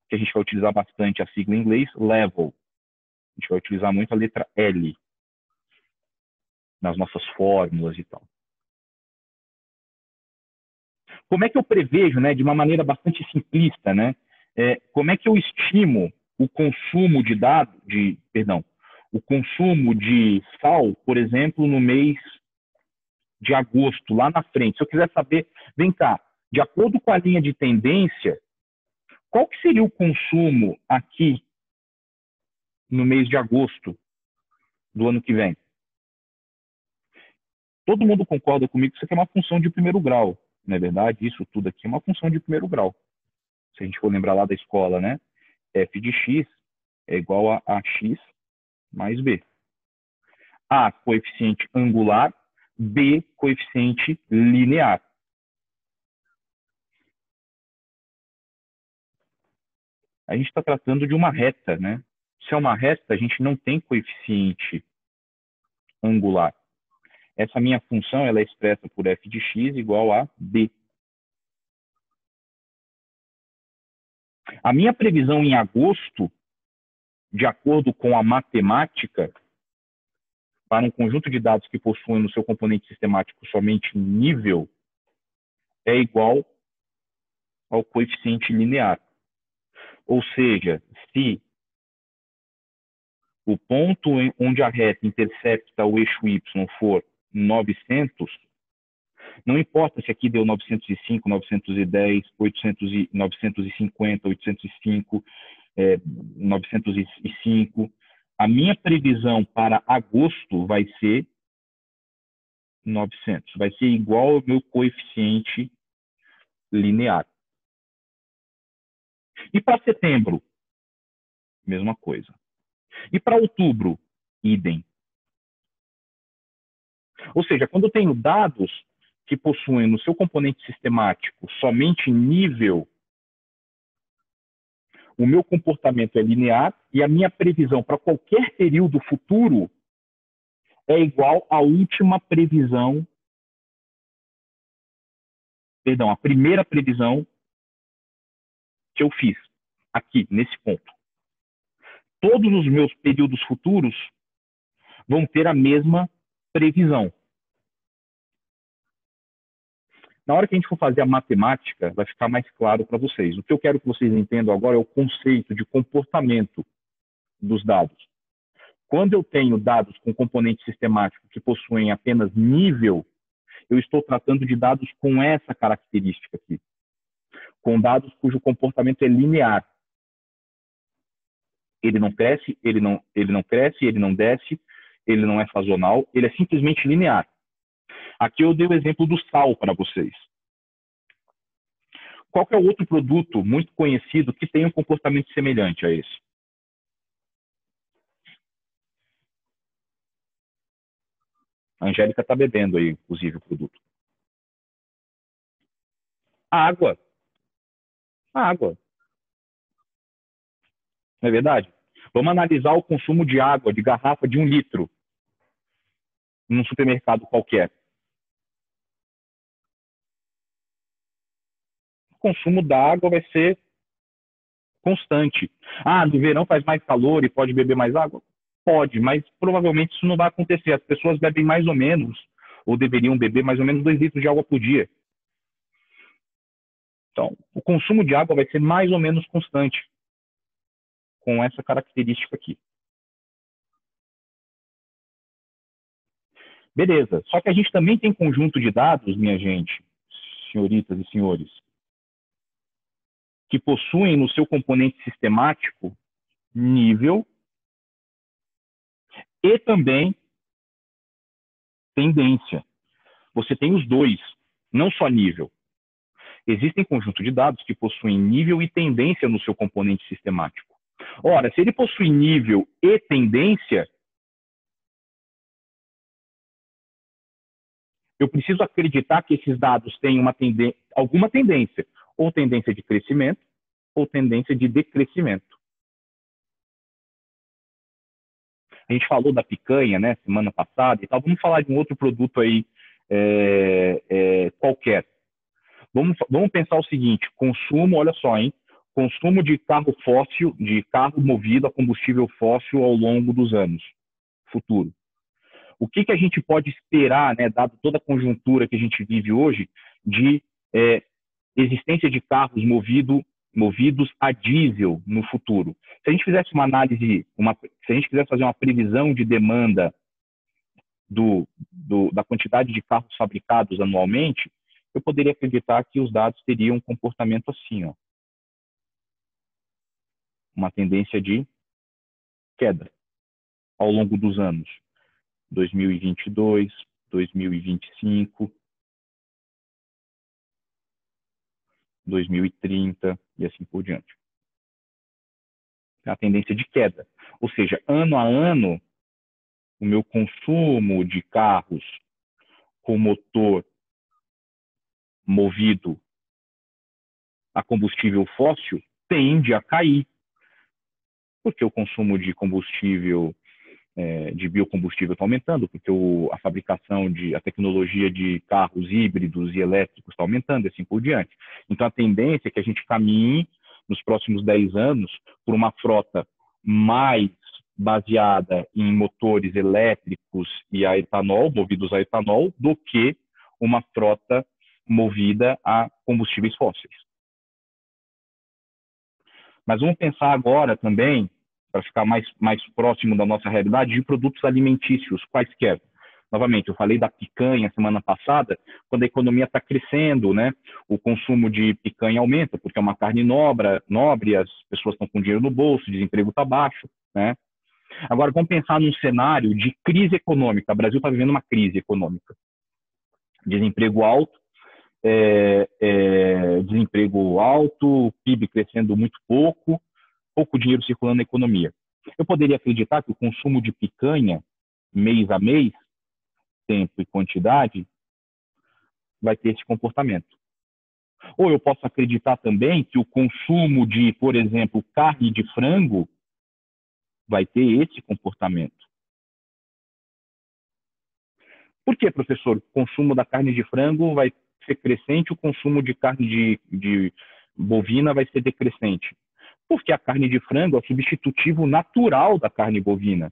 que a gente vai utilizar bastante a sigla em inglês, level. A gente vai utilizar muito a letra L nas nossas fórmulas e tal. Como é que eu prevejo, né, de uma maneira bastante simplista, né, como é que eu estimo o consumo de o consumo de sal, por exemplo, no mês de agosto, lá na frente. Se eu quiser saber, vem cá, de acordo com a linha de tendência, qual que seria o consumo aqui no mês de agosto do ano que vem? Todo mundo concorda comigo que isso aqui é uma função de primeiro grau, não é verdade? Isso tudo aqui é uma função de primeiro grau. Se a gente for lembrar lá da escola, né? F de x é igual a x mais b. A, coeficiente angular, B, coeficiente linear. A gente está tratando de uma reta, né? Se é uma reta, a gente não tem coeficiente angular. Essa minha função ela é expressa por f de x igual a b. A minha previsão em agosto, de acordo com a matemática, para um conjunto de dados que possuem no seu componente sistemático somente nível, é igual ao coeficiente linear. Ou seja, se o ponto onde a reta intercepta o eixo y for 900, não importa se aqui deu 905, 910, 950, 805, 905, a minha previsão para agosto vai ser 900, vai ser igual ao meu coeficiente linear. E para setembro, mesma coisa. E para outubro, idem. Ou seja, quando eu tenho dados que possuem no seu componente sistemático somente nível, o meu comportamento é linear e a minha previsão para qualquer período futuro é igual à última previsão, a primeira previsão que eu fiz. aqui, nesse ponto. Todos os meus períodos futuros vão ter a mesma previsão. Na hora que a gente for fazer a matemática, vai ficar mais claro para vocês. O que eu quero que vocês entendam agora é o conceito de comportamento dos dados. Quando eu tenho dados com componente sistemático que possuem apenas nível, eu estou tratando de dados com essa característica aqui. Com dados cujo comportamento é linear. Ele não cresce, ele não cresce, ele não desce, ele não é sazonal, ele é simplesmente linear. Aqui eu dei o exemplo do sal para vocês. Qual que é o outro produto muito conhecido que tem um comportamento semelhante a esse? A Angélica está bebendo aí, inclusive, o produto. A água. A água. Não é verdade? Vamos analisar o consumo de água, de garrafa de 1 litro, num supermercado qualquer. O consumo da água vai ser constante. Ah, no verão faz mais calor e pode beber mais água? Pode, mas provavelmente isso não vai acontecer. As pessoas bebem mais ou menos, ou deveriam beber mais ou menos 2 litros de água por dia. Então, o consumo de água vai ser mais ou menos constante, com essa característica aqui. Beleza. Só que a gente também tem conjunto de dados, minha gente, senhoritas e senhores, que possuem no seu componente sistemático nível e também tendência. Você tem os dois, não só nível. Existem conjuntos de dados que possuem nível e tendência no seu componente sistemático. Ora, se ele possui nível e tendência, eu preciso acreditar que esses dados têm alguma tendência, ou tendência de crescimento, ou tendência de decrescimento. A gente falou da picanha, né, semana passada e tal. Vamos falar de um outro produto aí qualquer. Vamos pensar o seguinte: consumo, olha só, hein? Consumo de carro fóssil, de carro movido a combustível fóssil ao longo dos anos futuro. O que a gente pode esperar, né, dado toda a conjuntura que a gente vive hoje, de existência de carros movidos a diesel no futuro? Se a gente fizesse uma análise, se a gente quisesse fazer uma previsão de demanda da quantidade de carros fabricados anualmente, eu poderia acreditar que os dados teriam um comportamento assim, ó. Uma tendência de queda ao longo dos anos. 2022, 2025, 2030 e assim por diante. A tendência de queda. Ou seja, ano a ano, o meu consumo de carros com motor movido a combustível fóssil tende a cair, porque o consumo de combustível, de biocombustível está aumentando, porque a fabricação, a tecnologia de carros híbridos e elétricos está aumentando, e assim por diante. Então, a tendência é que a gente caminhe, nos próximos 10 anos, por uma frota mais baseada em motores elétricos e a etanol, movidos a etanol, do que uma frota movida a combustíveis fósseis. Mas vamos pensar agora também, para ficar mais próximo da nossa realidade, de produtos alimentícios, quaisquer. Novamente, eu falei da picanha semana passada, quando a economia está crescendo, né? O consumo de picanha aumenta, porque é uma carne nobre, as pessoas estão com dinheiro no bolso, o desemprego está baixo, né? Agora, vamos pensar num cenário de crise econômica. O Brasil está vivendo uma crise econômica. Desemprego alto, PIB crescendo muito pouco dinheiro circulando na economia. Eu poderia acreditar que o consumo de picanha, mês a mês, tempo e quantidade, vai ter esse comportamento. Ou eu posso acreditar também que o consumo de, por exemplo, carne de frango vai ter esse comportamento. Por que, professor? O consumo da carne de frango vai ser crescente, o consumo de carne de bovina vai ser decrescente. Porque a carne de frango é o substitutivo natural da carne bovina.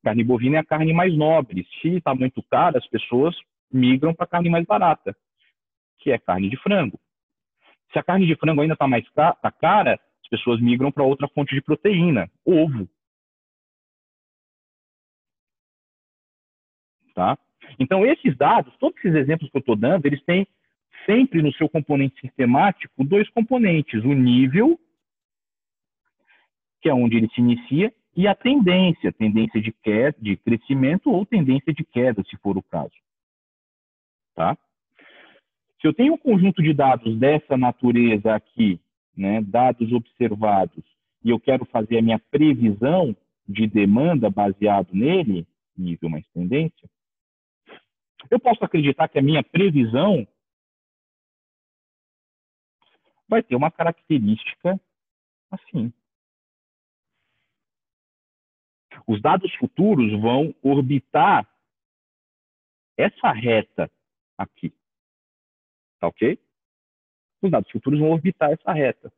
A carne bovina é a carne mais nobre. Se está muito cara, as pessoas migram para a carne mais barata, que é carne de frango. Se a carne de frango ainda está mais cara, as pessoas migram para outra fonte de proteína, ovo. Tá? Então, esses dados, todos esses exemplos que eu estou dando, eles têm sempre no seu componente sistemático dois componentes, o nível, que é onde ele se inicia, e a tendência de queda, de crescimento ou tendência de queda, se for o caso. Tá? Se eu tenho um conjunto de dados dessa natureza aqui, né, dados observados, e eu quero fazer a minha previsão de demanda baseado nele, nível mais tendência, eu posso acreditar que a minha previsão vai ter uma característica assim. Os dados futuros vão orbitar essa reta aqui. Tá ok? Os dados futuros vão orbitar essa reta.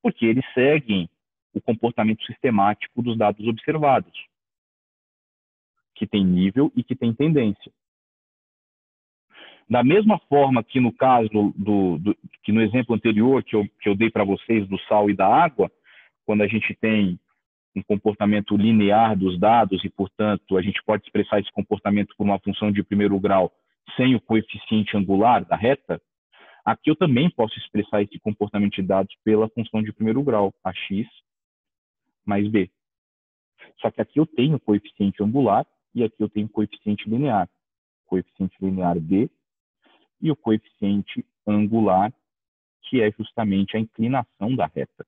Porque eles seguem o comportamento sistemático dos dados observados, que tem nível e que tem tendência. Da mesma forma que no caso que no exemplo anterior que eu dei para vocês do sal e da água, quando a gente tem um comportamento linear dos dados e, portanto, a gente pode expressar esse comportamento por uma função de primeiro grau sem o coeficiente angular da reta, aqui eu também posso expressar esse comportamento de dados pela função de primeiro grau, ax mais b. Só que aqui eu tenho coeficiente angular e aqui eu tenho coeficiente linear. Coeficiente linear b e o coeficiente angular, que é justamente a inclinação da reta.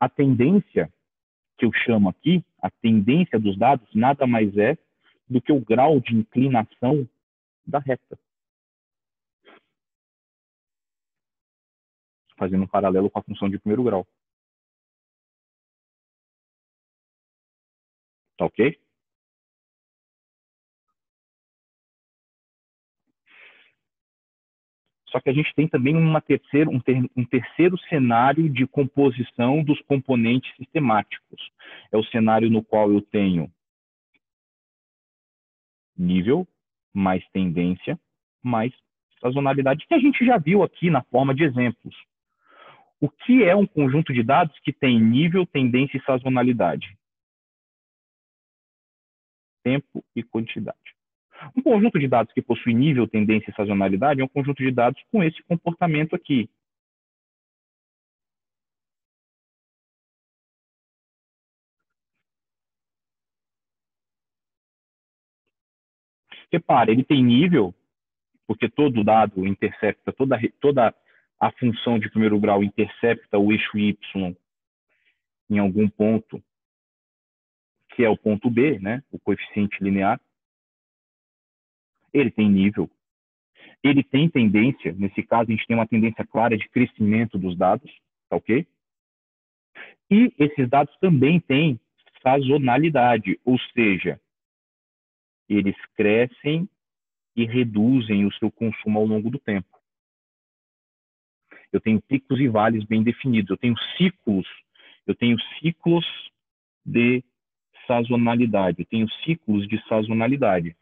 A tendência, que eu chamo aqui, a tendência dos dados, nada mais é do que o grau de inclinação da reta. Fazendo um paralelo com a função de primeiro grau. Tá ok? Só que a gente tem também um terceiro cenário de composição dos componentes sistemáticos. É o cenário no qual eu tenho nível, mais tendência, mais sazonalidade, que a gente já viu aqui na forma de exemplos. O que é um conjunto de dados que tem nível, tendência e sazonalidade? Tempo e quantidade. Um conjunto de dados que possui nível, tendência e sazonalidade é um conjunto de dados com esse comportamento aqui. Repare, ele tem nível, porque todo dado intercepta, toda a função de primeiro grau intercepta o eixo y em algum ponto, que é o ponto B, né, o coeficiente linear. Ele tem nível. Ele tem tendência, nesse caso a gente tem uma tendência clara de crescimento dos dados, tá ok? E esses dados também têm sazonalidade, ou seja, eles crescem e reduzem o seu consumo ao longo do tempo. Eu tenho picos e vales bem definidos, eu tenho ciclos de sazonalidade, eu tenho ciclos de sazonalidade.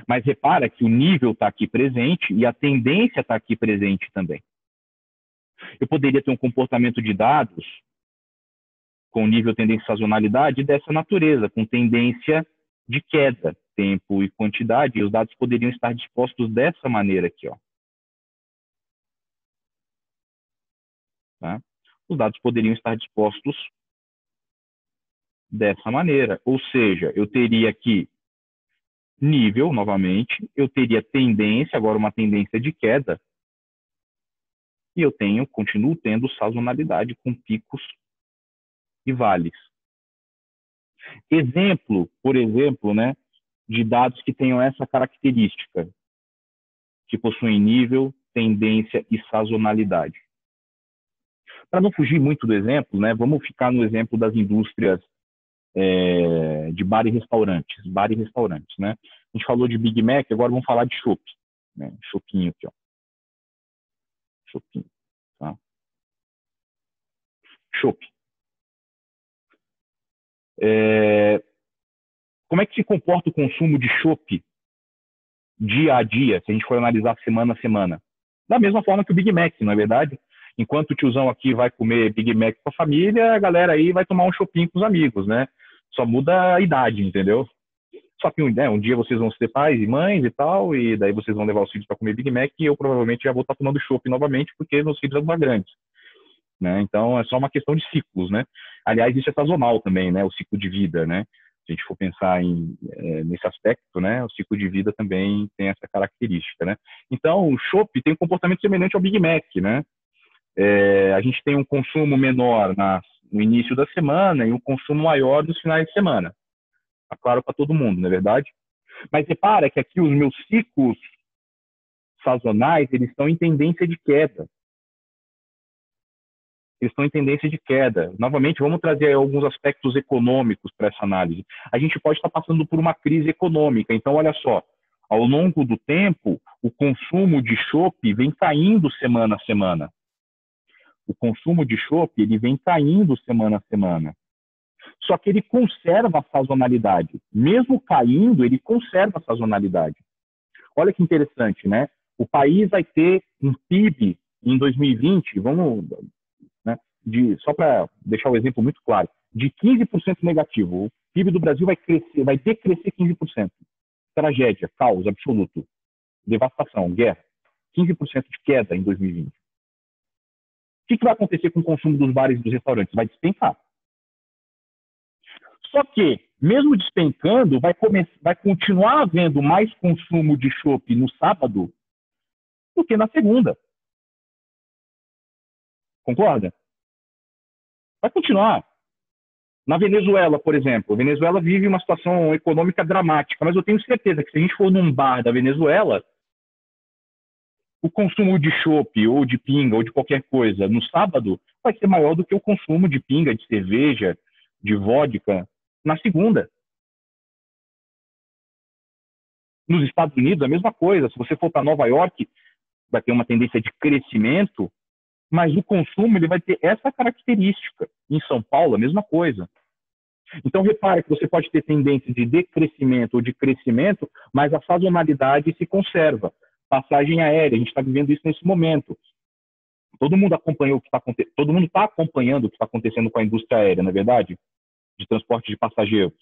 Mas repara que o nível está aqui presente e a tendência está aqui presente também. Eu poderia ter um comportamento de dados com nível, tendência e sazonalidade dessa natureza, com tendência de queda, tempo e quantidade, e os dados poderiam estar dispostos dessa maneira aqui, ó. Tá? Os dados poderiam estar dispostos dessa maneira, ou seja, eu teria aqui nível, novamente, eu teria tendência, agora uma tendência de queda, e eu continuo tendo sazonalidade com picos e vales. Por exemplo, né, de dados que tenham essa característica, que possuem nível, tendência e sazonalidade. Para não fugir muito do exemplo, né, vamos ficar no exemplo das indústrias de bar e restaurantes. Né? A gente falou de Big Mac, agora vamos falar de chopp. né? Chopinho aqui, ó. Chopinho, tá? Chopp. Como é que se comporta o consumo de chopp dia a dia, se a gente for analisar semana a semana? Da mesma forma que o Big Mac, não é verdade? Enquanto o tiozão aqui vai comer Big Mac com a família, a galera aí vai tomar um chopinho com os amigos, né? Só muda a idade, entendeu? Só que um dia vocês vão ser pais e mães e tal, e daí vocês vão levar os filhos para comer Big Mac, e eu provavelmente já vou estar tomando chopp novamente, porque meus filhos são grandes, né? Então é só uma questão de ciclos, né? Aliás, isso é sazonal também, né? O ciclo de vida, né? Se a gente for pensar nesse aspecto, né? O ciclo de vida também tem essa característica, né? Então, o chopp tem um comportamento semelhante ao Big Mac, né? A gente tem um consumo menor no início da semana e um consumo maior nos finais de semana. Tá claro para todo mundo, não é verdade? Mas repara que aqui os meus ciclos sazonais, eles estão em tendência de queda. Eles estão em tendência de queda. Novamente, vamos trazer alguns aspectos econômicos para essa análise. A gente pode estar passando por uma crise econômica. Então, olha só, ao longo do tempo, o consumo de chopp vem caindo semana a semana. O consumo de chopp, ele vem caindo semana a semana. Só que ele conserva a sazonalidade. Mesmo caindo, ele conserva a sazonalidade. Olha que interessante, né? O país vai ter um PIB em 2020, né, só para deixar o exemplo muito claro, de 15% negativo. O PIB do Brasil vai decrescer 15%. Tragédia, caos absoluto, devastação, guerra. 15% de queda em 2020. O que vai acontecer com o consumo dos bares e dos restaurantes? Vai despencar. Só que, mesmo despencando, vai continuar havendo mais consumo de chopp no sábado do que na segunda. Concorda? Vai continuar. Na Venezuela, por exemplo, a Venezuela vive uma situação econômica dramática, mas eu tenho certeza que se a gente for num bar da Venezuela, o consumo de chopp ou de pinga ou de qualquer coisa no sábado vai ser maior do que o consumo de pinga, de cerveja, de vodka na segunda. Nos Estados Unidos, a mesma coisa. Se você for para Nova York, vai ter uma tendência de crescimento, mas o consumo ele vai ter essa característica. Em São Paulo, a mesma coisa. Então, repare que você pode ter tendência de decrescimento ou de crescimento, mas a sazonalidade se conserva. Passagem aérea, a gente está vivendo isso nesse momento. Todo mundo acompanhou o que está acontecendo, todo mundo está acompanhando o que está acontecendo com a indústria aérea, não é verdade? De transporte de passageiros.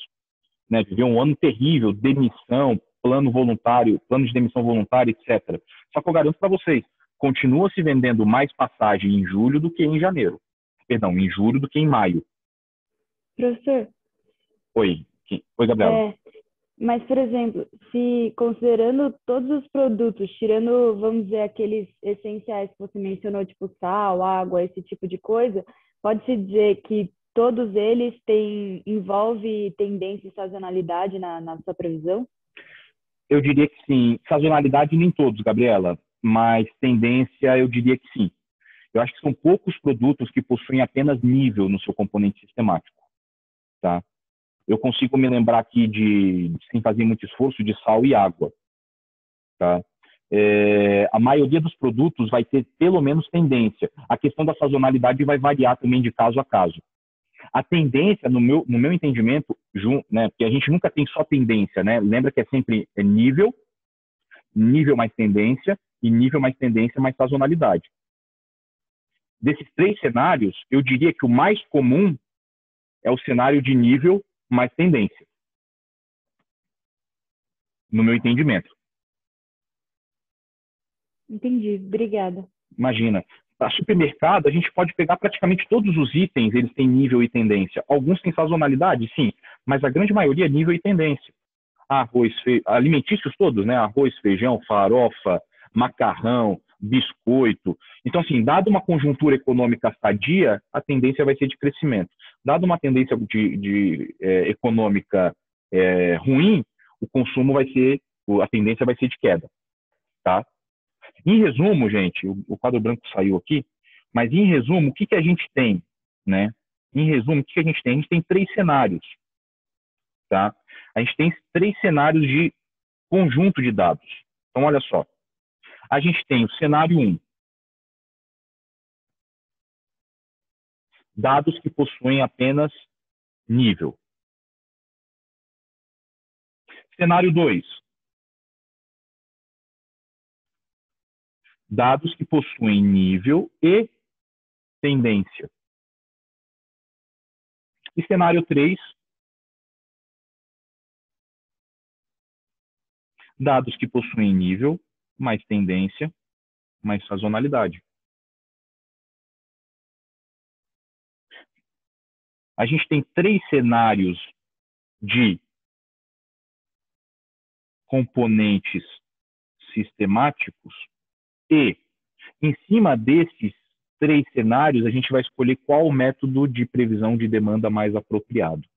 Né? Viveu um ano terrível, demissão, plano voluntário, plano de demissão voluntária, etc. Só que eu garanto para vocês, continua se vendendo mais passagem em julho do que em janeiro. Perdão, em julho do que em maio. Professor, Oi, Gabriela. Mas, por exemplo, se considerando todos os produtos, tirando, vamos dizer, aqueles essenciais que você mencionou, tipo sal, água, esse tipo de coisa, pode-se dizer que todos eles envolve tendência e sazonalidade na sua previsão? Eu diria que sim. Sazonalidade nem todos, Gabriela, mas tendência eu diria que sim. Eu acho que são poucos produtos que possuem apenas nível no seu componente sistemático. Tá? Eu consigo me lembrar aqui sem fazer muito esforço, de sal e água. Tá? A maioria dos produtos vai ter pelo menos tendência. A questão da sazonalidade vai variar também de caso a caso. A tendência, no meu entendimento, né, porque a gente nunca tem só tendência, né? Lembra que é sempre nível mais tendência, e nível mais tendência mais sazonalidade. Desses três cenários, eu diria que o mais comum é o cenário de nível mais tendência, no meu entendimento. Entendi, obrigada. Imagina, para supermercado, a gente pode pegar praticamente todos os itens, eles têm nível e tendência. Alguns têm sazonalidade, sim, mas a grande maioria é nível e tendência. Alimentícios todos, né? Arroz, feijão, farofa, macarrão, biscoito. Então, assim, dado uma conjuntura econômica sadia, a tendência vai ser de crescimento. Dado uma tendência econômica ruim, o consumo a tendência vai ser de queda, tá? Em resumo, gente, o quadro branco saiu aqui, mas em resumo, o que a gente tem, né? Em resumo, o que a gente tem? A gente tem três cenários, tá? A gente tem três cenários de conjunto de dados. Então, olha só, A gente tem o cenário 1. Dados que possuem apenas nível. Cenário 2. Dados que possuem nível e tendência. E cenário 3. Dados que possuem nível, mais tendência, mais sazonalidade. A gente tem 3 cenários de componentes sistemáticos e, em cima desses 3 cenários, a gente vai escolher qual o método de previsão de demanda mais apropriado.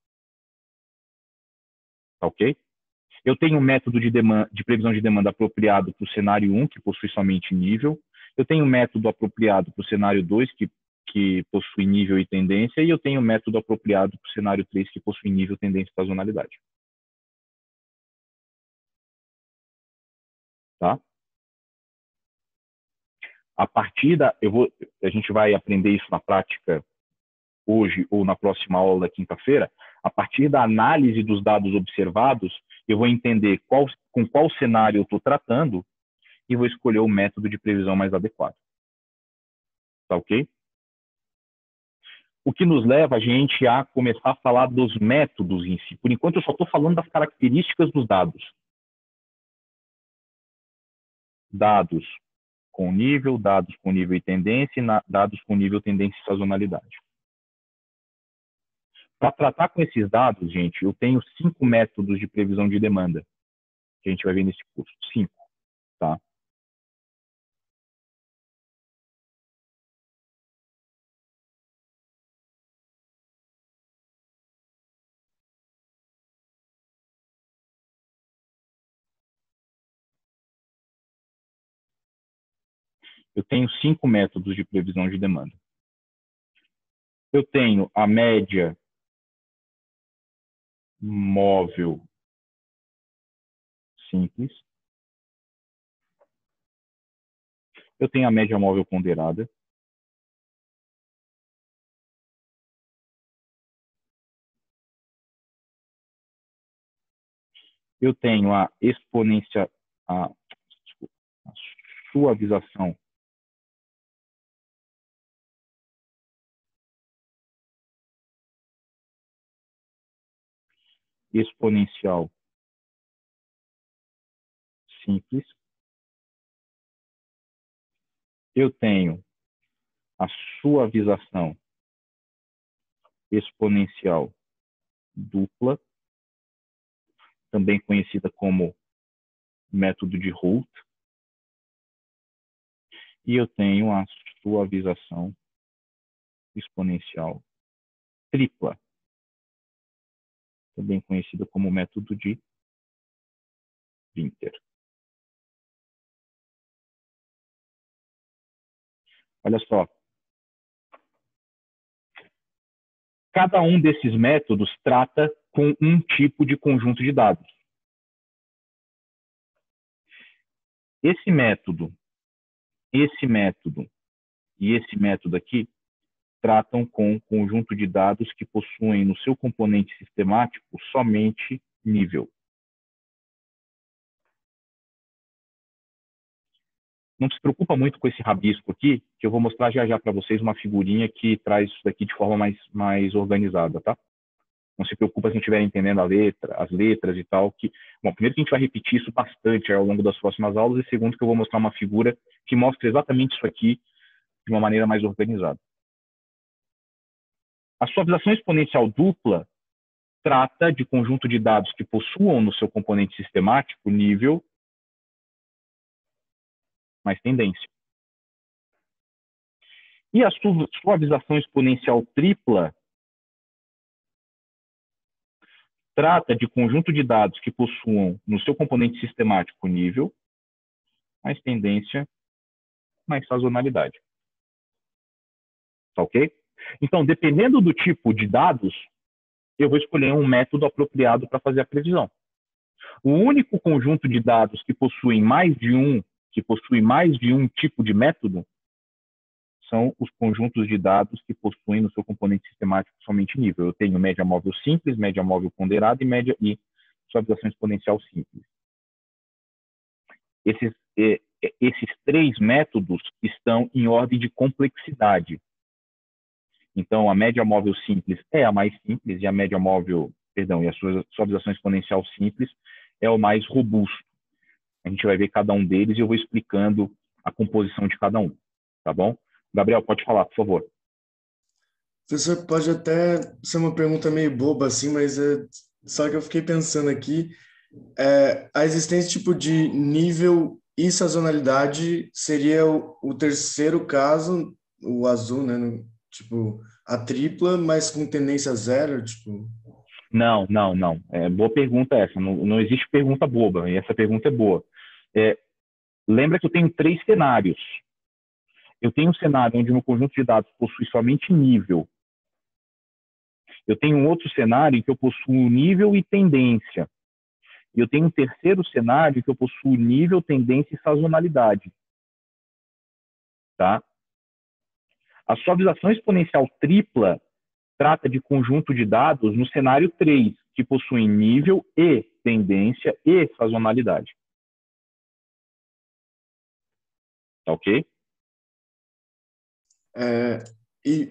Tá ok? Eu tenho um método de previsão de demanda apropriado para o cenário 1, que possui somente nível. Eu tenho um método apropriado para o cenário 2, que possui nível e tendência. E eu tenho um método apropriado para o cenário 3, que possui nível, tendência e sazonalidade. Tá? A partir da... a gente vai aprender isso na prática hoje ou na próxima aula da quinta-feira. A partir da análise dos dados observados, eu vou entender com qual cenário eu estou tratando e vou escolher o método de previsão mais adequado. Tá ok? O que nos leva a gente a começar a falar dos métodos em si. Por enquanto, eu só estou falando das características dos dados. Dados com nível e tendência, e dados com nível, tendência e sazonalidade. Para tratar com esses dados, gente, eu tenho 5 métodos de previsão de demanda, que a gente vai ver nesse curso. 5, tá? Eu tenho 5 métodos de previsão de demanda. Eu tenho a média móvel simples. Eu tenho a média móvel ponderada. Eu tenho a exponencial, a suavização exponencial simples. Eu tenho a suavização exponencial dupla, também conhecida como método de Holt. E eu tenho a suavização exponencial tripla, também conhecida como método de Winther. Olha só. Cada um desses métodos trata com um tipo de conjunto de dados. Esse método e esse método aqui tratam com um conjunto de dados que possuem no seu componente sistemático somente nível. Não se preocupa muito com esse rabisco aqui, que eu vou mostrar já já para vocês uma figurinha que traz isso daqui de forma mais organizada, tá? Não se preocupa se não estiver entendendo as letras e tal. Bom, primeiro que a gente vai repetir isso bastante ao longo das próximas aulas, e segundo que eu vou mostrar uma figura que mostra exatamente isso aqui de uma maneira mais organizada. A suavização exponencial dupla trata de conjunto de dados que possuam no seu componente sistemático nível mais tendência. E a suavização exponencial tripla trata de conjunto de dados que possuam no seu componente sistemático nível, mais tendência, mais sazonalidade. Tá ok? Então, dependendo do tipo de dados, eu vou escolher um método apropriado para fazer a previsão. O único conjunto de dados que possuem mais de um que possui mais de um tipo de método são os conjuntos de dados que possuem no seu componente sistemático somente nível. Eu tenho média móvel simples, média móvel ponderada e suavização exponencial simples. Esses três métodos estão em ordem de complexidade. Então, a média móvel simples é a mais simples e a média móvel, perdão, e a suavização exponencial simples é o mais robusto. A gente vai ver cada um deles e eu vou explicando a composição de cada um, tá bom? Gabriel, pode falar, por favor. Professor, pode até ser uma pergunta meio boba assim, mas só que eu fiquei pensando aqui, a existência tipo de nível e sazonalidade seria o terceiro caso, o azul, né? Tipo, a tripla, mas com tendência zero, tipo... Não. Boa pergunta essa. Não existe pergunta boba, e essa pergunta é boa. Lembra que eu tenho três cenários. Eu tenho um cenário onde o meu conjunto de dados possui somente nível. Eu tenho um outro cenário em que eu possuo nível e tendência. E eu tenho um terceiro cenário em que eu possuo nível, tendência e sazonalidade. Tá? A suavização exponencial tripla trata de conjunto de dados no cenário 3, que possuem nível e tendência e sazonalidade. Tá ok?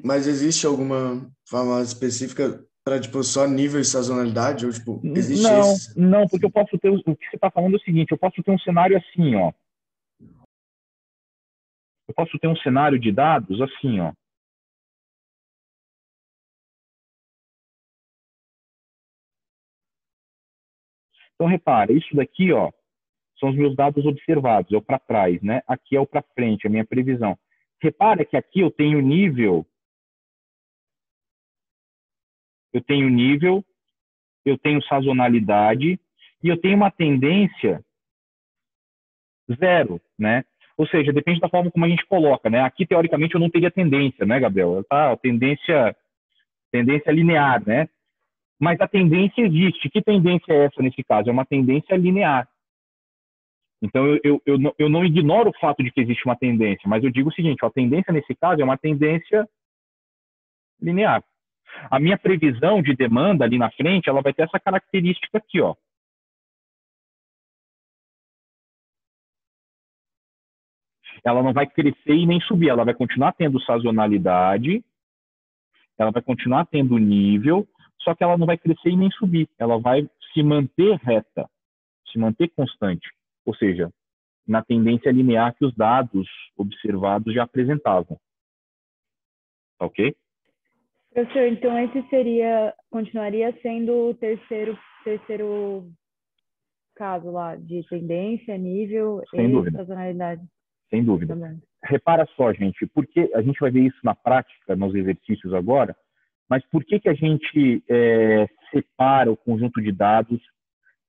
Mas existe alguma forma específica para tipo só nível e sazonalidade ou tipo existe esse? Não, porque eu posso ter o que você está falando é o seguinte, eu posso ter um cenário assim, ó. Eu posso ter um cenário de dados assim, ó. Então repara, isso daqui, ó, são os meus dados observados, é o para trás, né? Aqui é o para frente, a minha previsão. Repara que aqui eu tenho nível, eu tenho sazonalidade e eu tenho uma tendência zero, né? Ou seja, depende da forma como a gente coloca, né? Aqui, teoricamente, eu não teria tendência, né, Gabriel? Tá, tendência linear, né? Mas a tendência existe. Que tendência é essa nesse caso? É uma tendência linear. Então, eu não ignoro o fato de que existe uma tendência, mas eu digo o seguinte, ó, a tendência nesse caso é uma tendência linear. A minha previsão de demanda ali na frente, ela vai ter essa característica aqui, ó. Ela não vai crescer e nem subir, ela vai continuar tendo sazonalidade, ela vai continuar tendo nível, só que ela não vai crescer e nem subir, ela vai se manter reta, se manter constante, ou seja, na tendência linear que os dados observados já apresentavam. Ok? Professor, então esse continuaria sendo o terceiro caso lá, de tendência, nível e sazonalidade. Sem dúvida. Também. Repara só, gente, porque a gente vai ver isso na prática, nos exercícios agora, mas por que a gente separa o conjunto de dados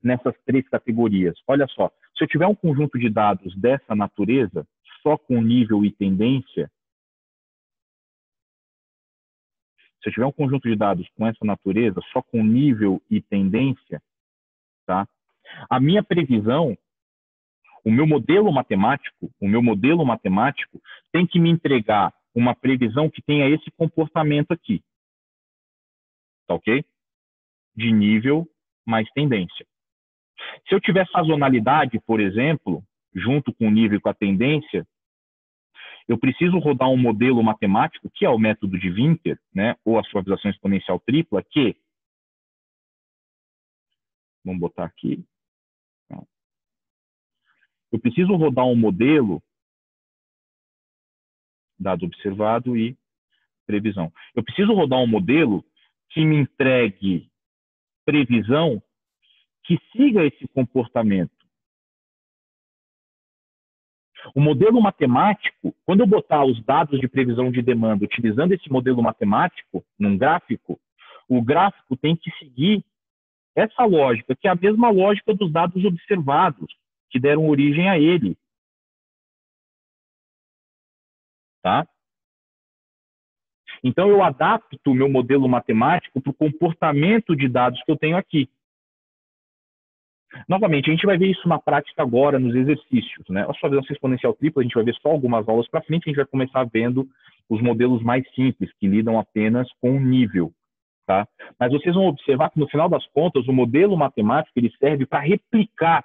nessas três categorias? Olha só, se eu tiver um conjunto de dados dessa natureza, só com nível e tendência, se eu tiver um conjunto de dados com essa natureza, só com nível e tendência, tá? A minha previsão, o meu modelo matemático tem que me entregar uma previsão que tenha esse comportamento aqui. Tá ok? De nível mais tendência. Se eu tiver sazonalidade, por exemplo, junto com o nível e com a tendência, eu preciso rodar um modelo matemático, que é o método de Winther, né, ou a suavização exponencial tripla, que... Vamos botar aqui. Eu preciso rodar um modelo, dado observado e previsão. Eu preciso rodar um modelo que me entregue previsão que siga esse comportamento. O modelo matemático, quando eu botar os dados de previsão de demanda utilizando esse modelo matemático num gráfico, o gráfico tem que seguir essa lógica, que é a mesma lógica dos dados observados, que deram origem a ele. Tá? Então, eu adapto o meu modelo matemático para o comportamento de dados que eu tenho aqui. Novamente, a gente vai ver isso na prática agora, nos exercícios, né? A suavização exponencial tripla, a gente vai ver só algumas aulas para frente, a gente vai começar vendo os modelos mais simples, que lidam apenas com o nível, tá? Mas vocês vão observar que, no final das contas, o modelo matemático ele serve para replicar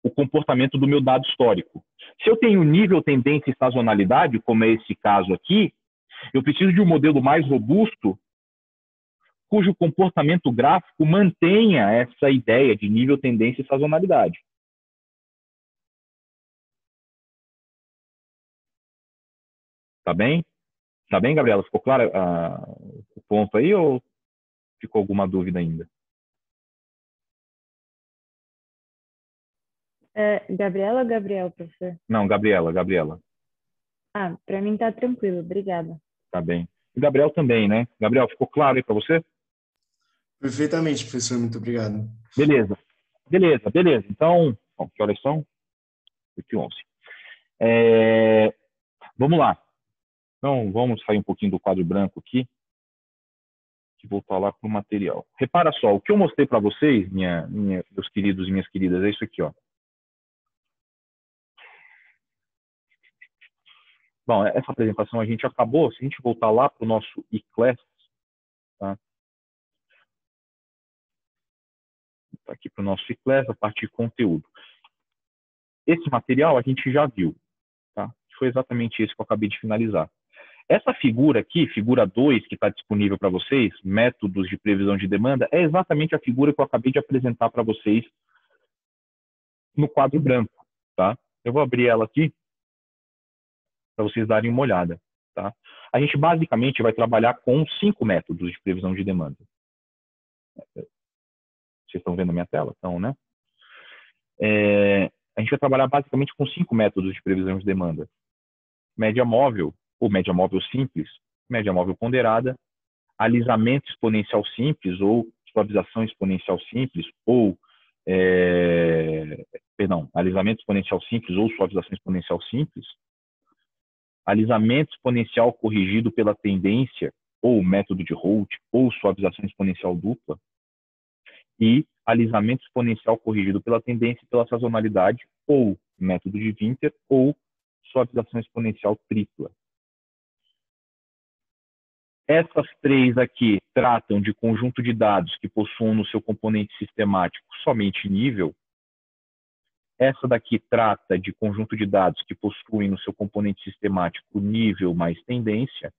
o comportamento do meu dado histórico. Se eu tenho nível, tendência e sazonalidade, como é esse caso aqui, eu preciso de um modelo mais robusto, cujo comportamento gráfico mantenha essa ideia de nível, tendência e sazonalidade. Tá bem? Tá bem, Gabriela? Ficou claro o ponto aí ou ficou alguma dúvida ainda? Gabriela ou Gabriel, professor? Não, Gabriela. Ah, para mim tá tranquilo, obrigada. Tá bem. E Gabriel também, né? Gabriel, ficou claro aí para você? Perfeitamente, professor. Muito obrigado. Beleza. Então, bom, que horas são? 8h11. Vamos lá. Então, vamos sair um pouquinho do quadro branco aqui e voltar lá para o material. Repara só, o que eu mostrei para vocês, meus queridos e minhas queridas, é isso aqui, ó. Bom, essa apresentação a gente acabou. Se a gente voltar lá para o nosso e-class, tá? Tá aqui para o nosso e-class, a parte de conteúdo. Esse material a gente já viu, tá? Foi exatamente esse que eu acabei de finalizar. Essa figura aqui, figura 2, que está disponível para vocês, métodos de previsão de demanda, é exatamente a figura que eu acabei de apresentar para vocês no quadro branco, tá? Eu vou abrir ela aqui para vocês darem uma olhada, tá? A gente basicamente vai trabalhar com 5 métodos de previsão de demanda. Vocês estão vendo a minha tela? Então, né? A gente vai trabalhar basicamente com 5 métodos de previsão de demanda. Média móvel, ou média móvel simples, média móvel ponderada, alisamento exponencial simples, ou suavização exponencial simples, ou, alisamento exponencial simples ou suavização exponencial simples, alisamento exponencial corrigido pela tendência, ou método de Holt, ou suavização exponencial dupla, e alisamento exponencial corrigido pela tendência e pela sazonalidade, ou método de Winther, ou suavização exponencial tripla. Essas 3 aqui tratam de conjunto de dados que possuam no seu componente sistemático somente nível. Essa daqui trata de conjunto de dados que possuem no seu componente sistemático nível mais tendência.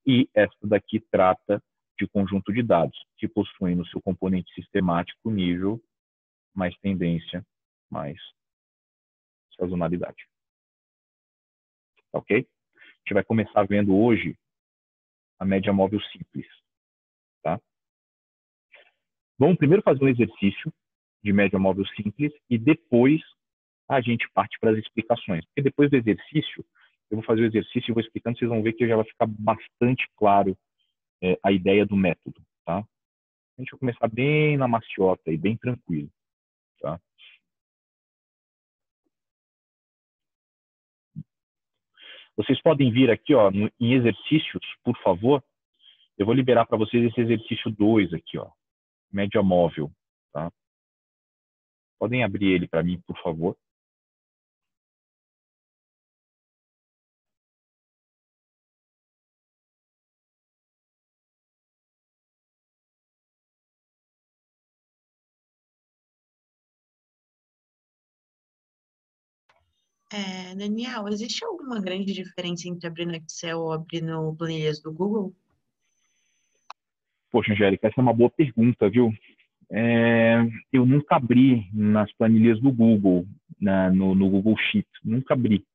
E essa daqui trata de conjunto de dados que possuem no seu componente sistemático nível mais tendência mais sazonalidade. Ok? A gente vai começar vendo hoje a média móvel simples. Tá? Vamos primeiro fazer um exercício de média móvel simples e depois a gente parte para as explicações. Porque depois do exercício, eu vou fazer o exercício e vou explicando, vocês vão ver que já vai ficar bastante claro a ideia do método. Tá? A gente vai começar bem na maciota e bem tranquilo. Tá? Vocês podem vir aqui ó, em exercícios, por favor. Eu vou liberar para vocês esse exercício 2 aqui, ó, média móvel. Tá? Podem abrir ele para mim, por favor. Daniel, existe alguma grande diferença entre abrir no Excel ou abrir no planilhas do Google? Poxa, Angélica, essa é uma boa pergunta, viu? Eu nunca abri nas planilhas do Google, no Google Sheet, nunca abri.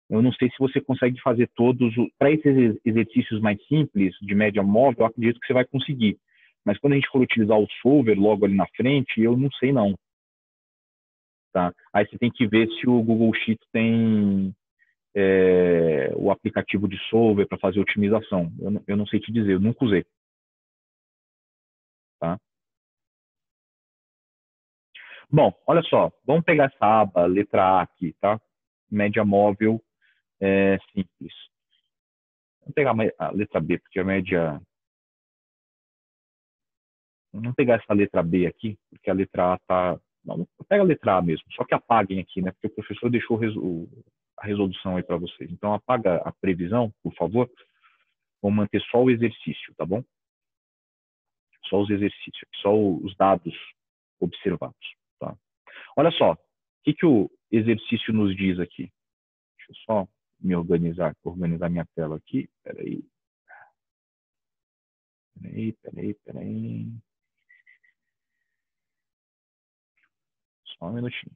Eu não sei se você consegue fazer todos, para esses exercícios mais simples, de média móvel, eu acredito que você vai conseguir. Mas quando a gente for utilizar o solver logo ali na frente, eu não sei não. Tá? Aí você tem que ver se o Google Sheet tem o aplicativo de solver para fazer otimização. Eu não sei te dizer, eu nunca usei. Tá? Bom, olha só, vamos pegar essa aba, letra A aqui, tá? Média móvel simples. Vamos pegar a letra B, porque a média Vamos pegar essa letra B aqui, porque a letra A tá... Não, pega a letra A mesmo, só que apaguem aqui, né? Porque o professor deixou a resolução aí para vocês. Então, apaga a previsão, por favor. Vamos manter só o exercício, tá bom? Só os exercícios, só os dados observados, tá? Olha só, o que o exercício nos diz aqui? Deixa eu só me organizar minha tela aqui. Peraí. Só um minutinho.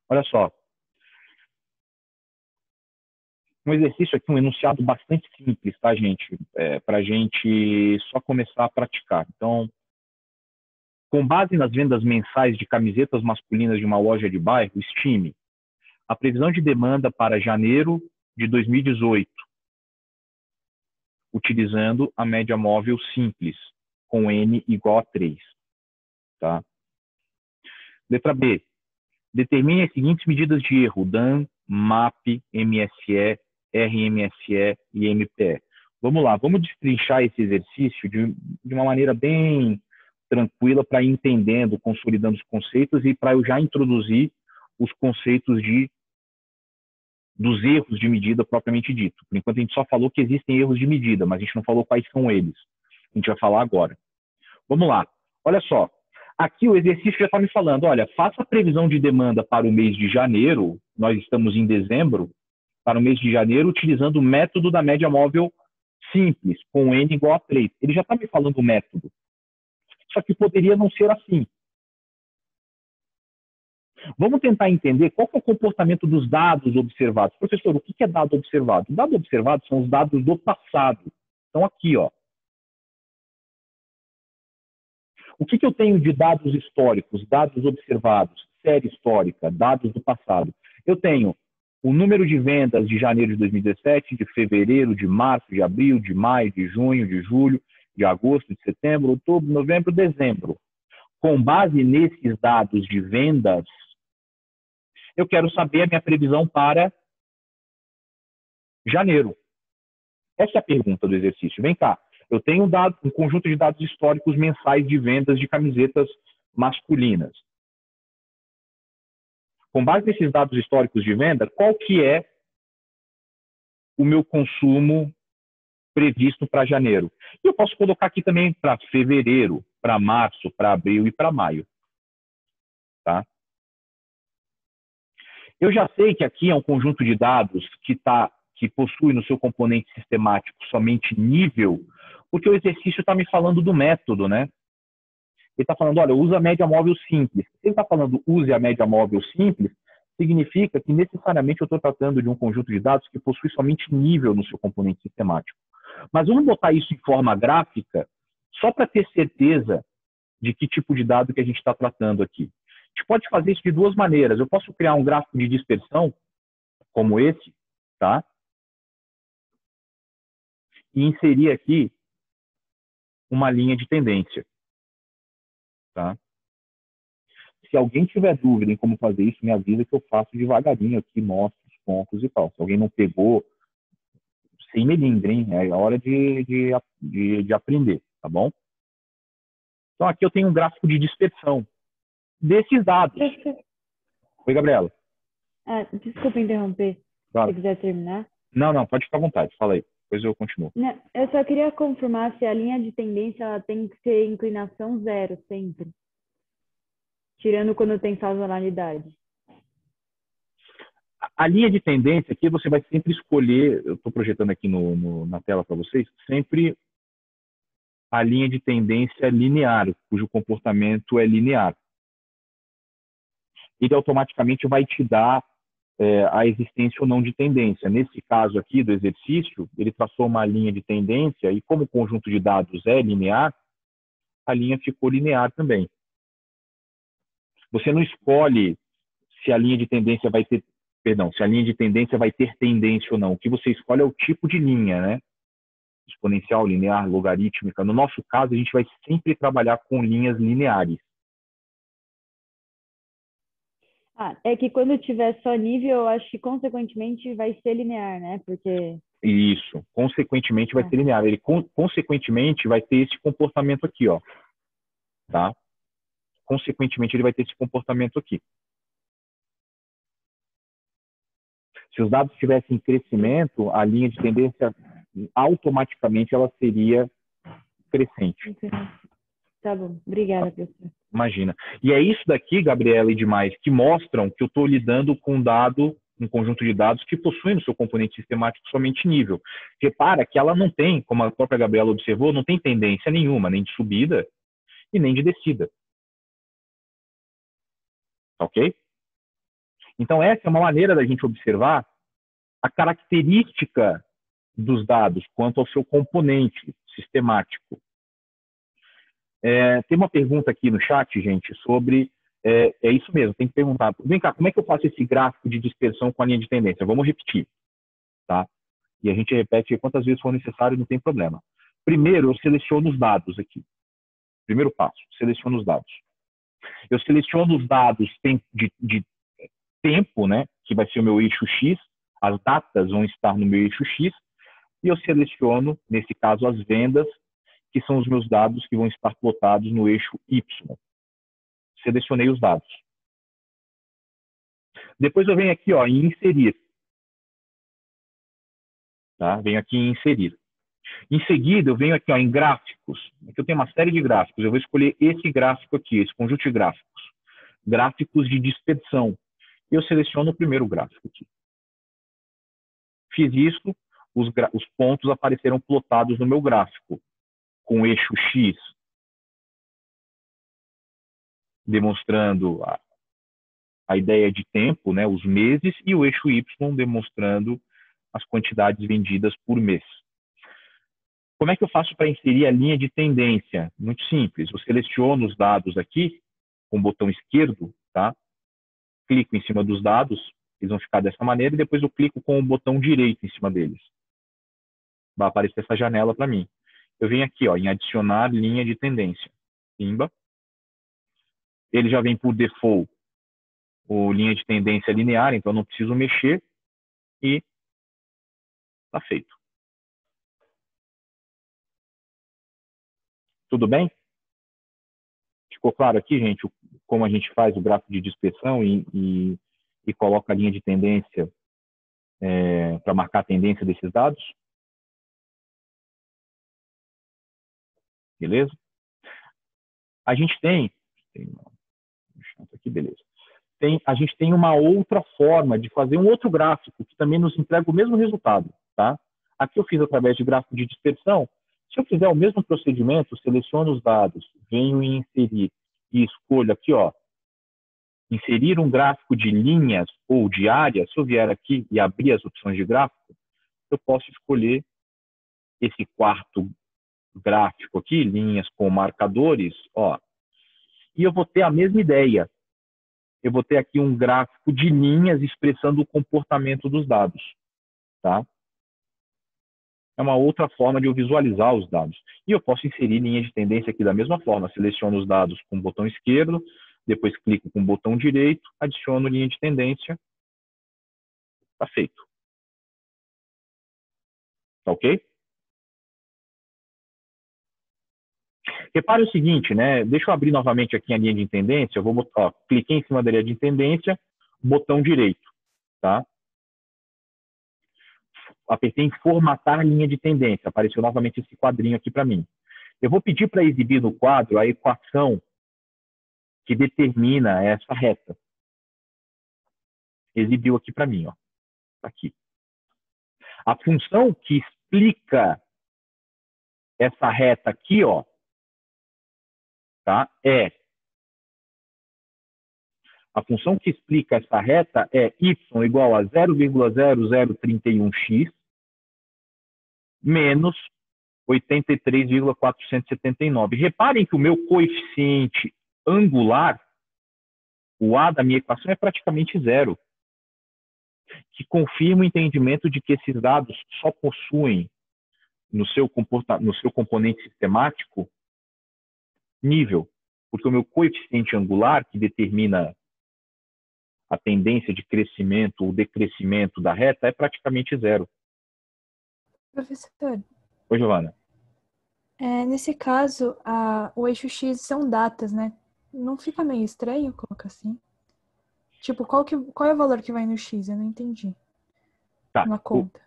Olha só. Um exercício aqui, um enunciado bastante simples, tá, gente? Para a gente só começar a praticar. Então, com base nas vendas mensais de camisetas masculinas de uma loja de bairro, estime a previsão de demanda para janeiro de 2018, utilizando a média móvel simples, com N igual a 3. Tá? Letra B. Determine as seguintes medidas de erro: DAN, MAP, MSE, RMSE e MPE. Vamos lá, vamos destrinchar esse exercício de uma maneira bem tranquila para ir entendendo, consolidando os conceitos e para eu já introduzir os conceitos dos erros de medida propriamente dito. Por enquanto a gente só falou que existem erros de medida, mas a gente não falou quais são eles. A gente vai falar agora. Vamos lá. Olha só. Aqui o exercício já está me falando, olha, faça a previsão de demanda para o mês de janeiro, nós estamos em dezembro, para o mês de janeiro, utilizando o método da média móvel simples, com N igual a 3. Ele já está me falando o método. Só que poderia não ser assim. Vamos tentar entender qual é o comportamento dos dados observados. Professor, o que é dado observado? Dado observado são os dados do passado. Então, aqui, ó. O que eu tenho de dados históricos, dados observados, série histórica, dados do passado? Eu tenho o número de vendas de janeiro de 2017, de fevereiro, de março, de abril, de maio, de junho, de julho, de agosto, de setembro, outubro, novembro, dezembro. Com base nesses dados de vendas, eu quero saber a minha previsão para janeiro. Essa é a pergunta do exercício. Vem cá. Eu tenho um conjunto de dados históricos mensais de vendas de camisetas masculinas. Com base nesses dados históricos de venda, qual que é o meu consumo previsto para janeiro? E eu posso colocar aqui também para fevereiro, para março, para abril e para maio. Tá? Eu já sei que aqui é um conjunto de dados que possui no seu componente sistemático somente nível, porque o exercício está me falando do método, né? Ele está falando, olha, usa a média móvel simples. Se ele está falando use a média móvel simples, significa que necessariamente eu estou tratando de um conjunto de dados que possui somente nível no seu componente sistemático. Mas vamos botar isso em forma gráfica, só para ter certeza de que tipo de dado que a gente está tratando aqui. A gente pode fazer isso de duas maneiras. Eu posso criar um gráfico de dispersão, como esse, tá? E inserir aqui uma linha de tendência. Tá? Se alguém tiver dúvida em como fazer isso, me avisa que eu faço devagarinho aqui, mostro os pontos e tal. Se alguém não pegou, sem melindre, hein? É hora de aprender, tá bom? Então, aqui eu tenho um gráfico de dispersão desses dados. Oi, Gabriela. Desculpa interromper. Claro. Se quiser terminar. Não, pode ficar à vontade. Fala aí. Depois eu continuo. Não, eu só queria confirmar se a linha de tendência ela tem que ser inclinação zero sempre. Tirando quando tem sazonalidade. A linha de tendência aqui você vai sempre escolher, eu estou projetando aqui na tela para vocês, sempre a linha de tendência linear, cujo comportamento é linear. Ele automaticamente vai te dar a existência ou não de tendência. Nesse caso aqui do exercício, ele traçou uma linha de tendência e como o conjunto de dados é linear, a linha ficou linear também. Você não escolhe se a linha de tendência vai ter Perdão, se a linha de tendência vai ter tendência ou não. O que você escolhe é o tipo de linha, né? Exponencial, linear, logarítmica. No nosso caso, a gente vai sempre trabalhar com linhas lineares. É que quando tiver só nível, eu acho que consequentemente vai ser linear, né? Porque. Isso, consequentemente vai ser linear. Ele consequentemente vai ter esse comportamento aqui, ó. Tá? Consequentemente ele vai ter esse comportamento aqui. Se os dados tivessem crescimento, a linha de tendência automaticamente ela seria crescente. Tá bom, obrigada, professor. Imagina. E é isso daqui, Gabriela e demais, que mostram que eu estou lidando com um conjunto de dados que possuem no seu componente sistemático somente nível. Repara que ela não tem, como a própria Gabriela observou, não tem tendência nenhuma, nem de subida e nem de descida. Ok? Então, essa é uma maneira da gente observar a característica dos dados quanto ao seu componente sistemático. Tem uma pergunta aqui no chat, gente, sobre... É isso mesmo, tem que perguntar. Vem cá, como é que eu faço esse gráfico de dispersão com a linha de tendência? Vamos repetir, tá? E a gente repete quantas vezes for necessário, não tem problema. Primeiro, eu seleciono os dados aqui. Primeiro passo, seleciono os dados. Eu seleciono os dados de tempo, né, que vai ser o meu eixo X, as datas vão estar no meu eixo X, e eu seleciono, nesse caso, as vendas, que são os meus dados que vão estar plotados no eixo Y. Selecionei os dados. Depois eu venho aqui, ó, em inserir. Tá? Venho aqui em inserir. Em seguida, eu venho aqui, ó, em gráficos. Aqui eu tenho uma série de gráficos. Eu vou escolher esse gráfico aqui, esse conjunto de gráficos. Gráficos de dispersão. Eu seleciono o primeiro gráfico aqui. Fiz isso, os pontos apareceram plotados no meu gráfico, com o eixo X demonstrando a ideia de tempo, né, os meses, e o eixo Y demonstrando as quantidades vendidas por mês. Como é que eu faço para inserir a linha de tendência? Muito simples, eu seleciono os dados aqui, com o botão esquerdo, tá? Clico em cima dos dados, eles vão ficar dessa maneira, e depois eu clico com o botão direito em cima deles. Vai aparecer essa janela para mim. Eu venho aqui, ó, em adicionar linha de tendência. Pimba. Ele já vem por default o linha de tendência linear, então eu não preciso mexer, e está feito. Tudo bem? Ficou claro aqui, gente, como a gente faz o gráfico de dispersão e coloca a linha de tendência para marcar a tendência desses dados? Beleza? A gente tem aqui, beleza. A gente tem uma outra forma de fazer um outro gráfico que também nos entrega o mesmo resultado, tá? Aqui eu fiz através de gráfico de dispersão. Se eu fizer o mesmo procedimento, seleciono os dados, venho em inserir e escolho aqui, ó, inserir um gráfico de linhas ou de área. Se eu vier aqui e abrir as opções de gráfico, eu posso escolher esse quarto gráfico aqui, linhas com marcadores, ó, e eu vou ter a mesma ideia. Eu vou ter aqui um gráfico de linhas expressando o comportamento dos dados, tá? É uma outra forma de eu visualizar os dados. E eu posso inserir linha de tendência aqui da mesma forma. Seleciono os dados com o botão esquerdo, depois clico com o botão direito, adiciono linha de tendência, tá feito. Tá ok? Repare o seguinte, né? Deixa eu abrir novamente aqui a linha de tendência. Eu vou botar, ó, cliquei em cima da linha de tendência, botão direito, tá? Apertei em formatar linha de tendência. Apareceu novamente esse quadrinho aqui para mim. Eu vou pedir para exibir no quadro a equação que determina essa reta. Exibiu aqui para mim, ó. Aqui. A função que explica essa reta aqui, ó, tá? A função que explica essa reta é y igual a 0,0031x menos 83,479. Reparem que o meu coeficiente angular, o A da minha equação, é praticamente zero. que confirma o entendimento de que esses dados só possuem no seu componente sistemático nível, porque o meu coeficiente angular, que determina a tendência de crescimento ou decrescimento da reta, é praticamente zero. Professor, Oi, Giovana. nesse caso, o eixo X são datas, né? Não fica meio estranho colocar assim? Tipo, qual é o valor que vai no X? Eu não entendi. Tá. Na conta.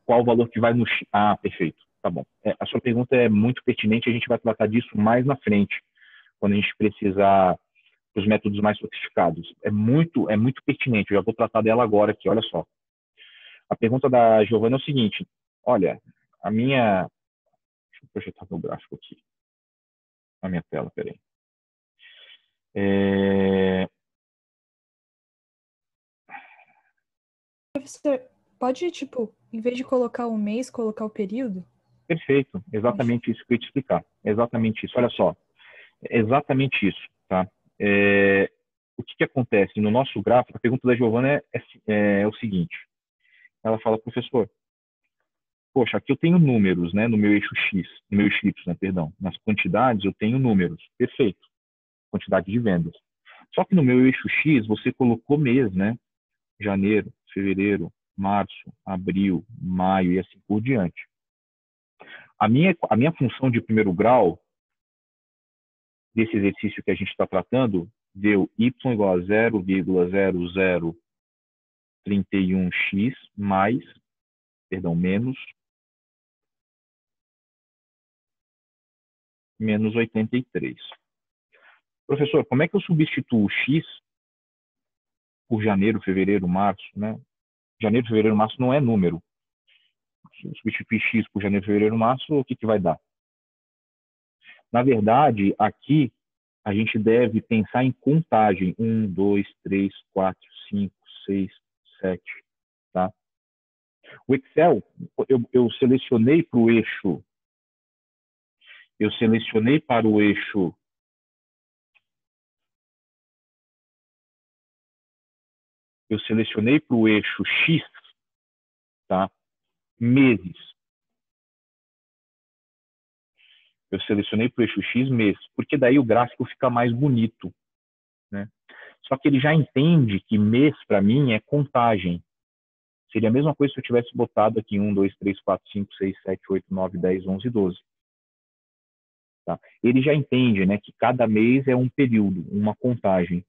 Qual o valor que vai no X? Ah, perfeito. Tá bom. A sua pergunta é muito pertinente, a gente vai tratar disso mais na frente, quando a gente precisar dos métodos mais sofisticados. É muito pertinente, eu já vou tratar dela agora aqui, olha só. A pergunta da Giovana é o seguinte, olha, deixa eu projetar meu gráfico aqui, na minha tela, peraí. Professor, pode, tipo, em vez de colocar o mês, colocar o período? Perfeito, exatamente isso que eu ia te explicar. Exatamente isso, olha só. Exatamente isso, tá? O que acontece no nosso gráfico? A pergunta da Giovana é o seguinte. Ela fala, professor, poxa, aqui eu tenho números, né, no meu eixo X, no meu eixo Y, perdão. Nas quantidades eu tenho números, perfeito. Quantidade de vendas. Só que no meu eixo X você colocou mês, né? Janeiro, fevereiro, março, abril, maio e assim por diante. A minha função de primeiro grau desse exercício que a gente está tratando deu y igual a 0,0031x menos 83. Professor, como é que eu substituo o x por janeiro, fevereiro, março, né? Janeiro, fevereiro, março não é número. Se eu substituir x por janeiro, fevereiro, março, o que vai dar? Na verdade, aqui a gente deve pensar em contagem. 1, 2, 3, 4, 5, 6, 7. Tá? O Excel, eu selecionei para o eixo. Eu selecionei para o eixo. Eu selecionei para o eixo X, tá? Meses. Eu selecionei para o eixo X meses, porque daí o gráfico fica mais bonito, né? Só que ele já entende que mês, para mim, é contagem. Seria a mesma coisa se eu tivesse botado aqui 1, 2, 3, 4, 5, 6, 7, 8, 9, 10, 11, 12. Tá? Ele já entende, né, que cada mês é um período, uma contagem.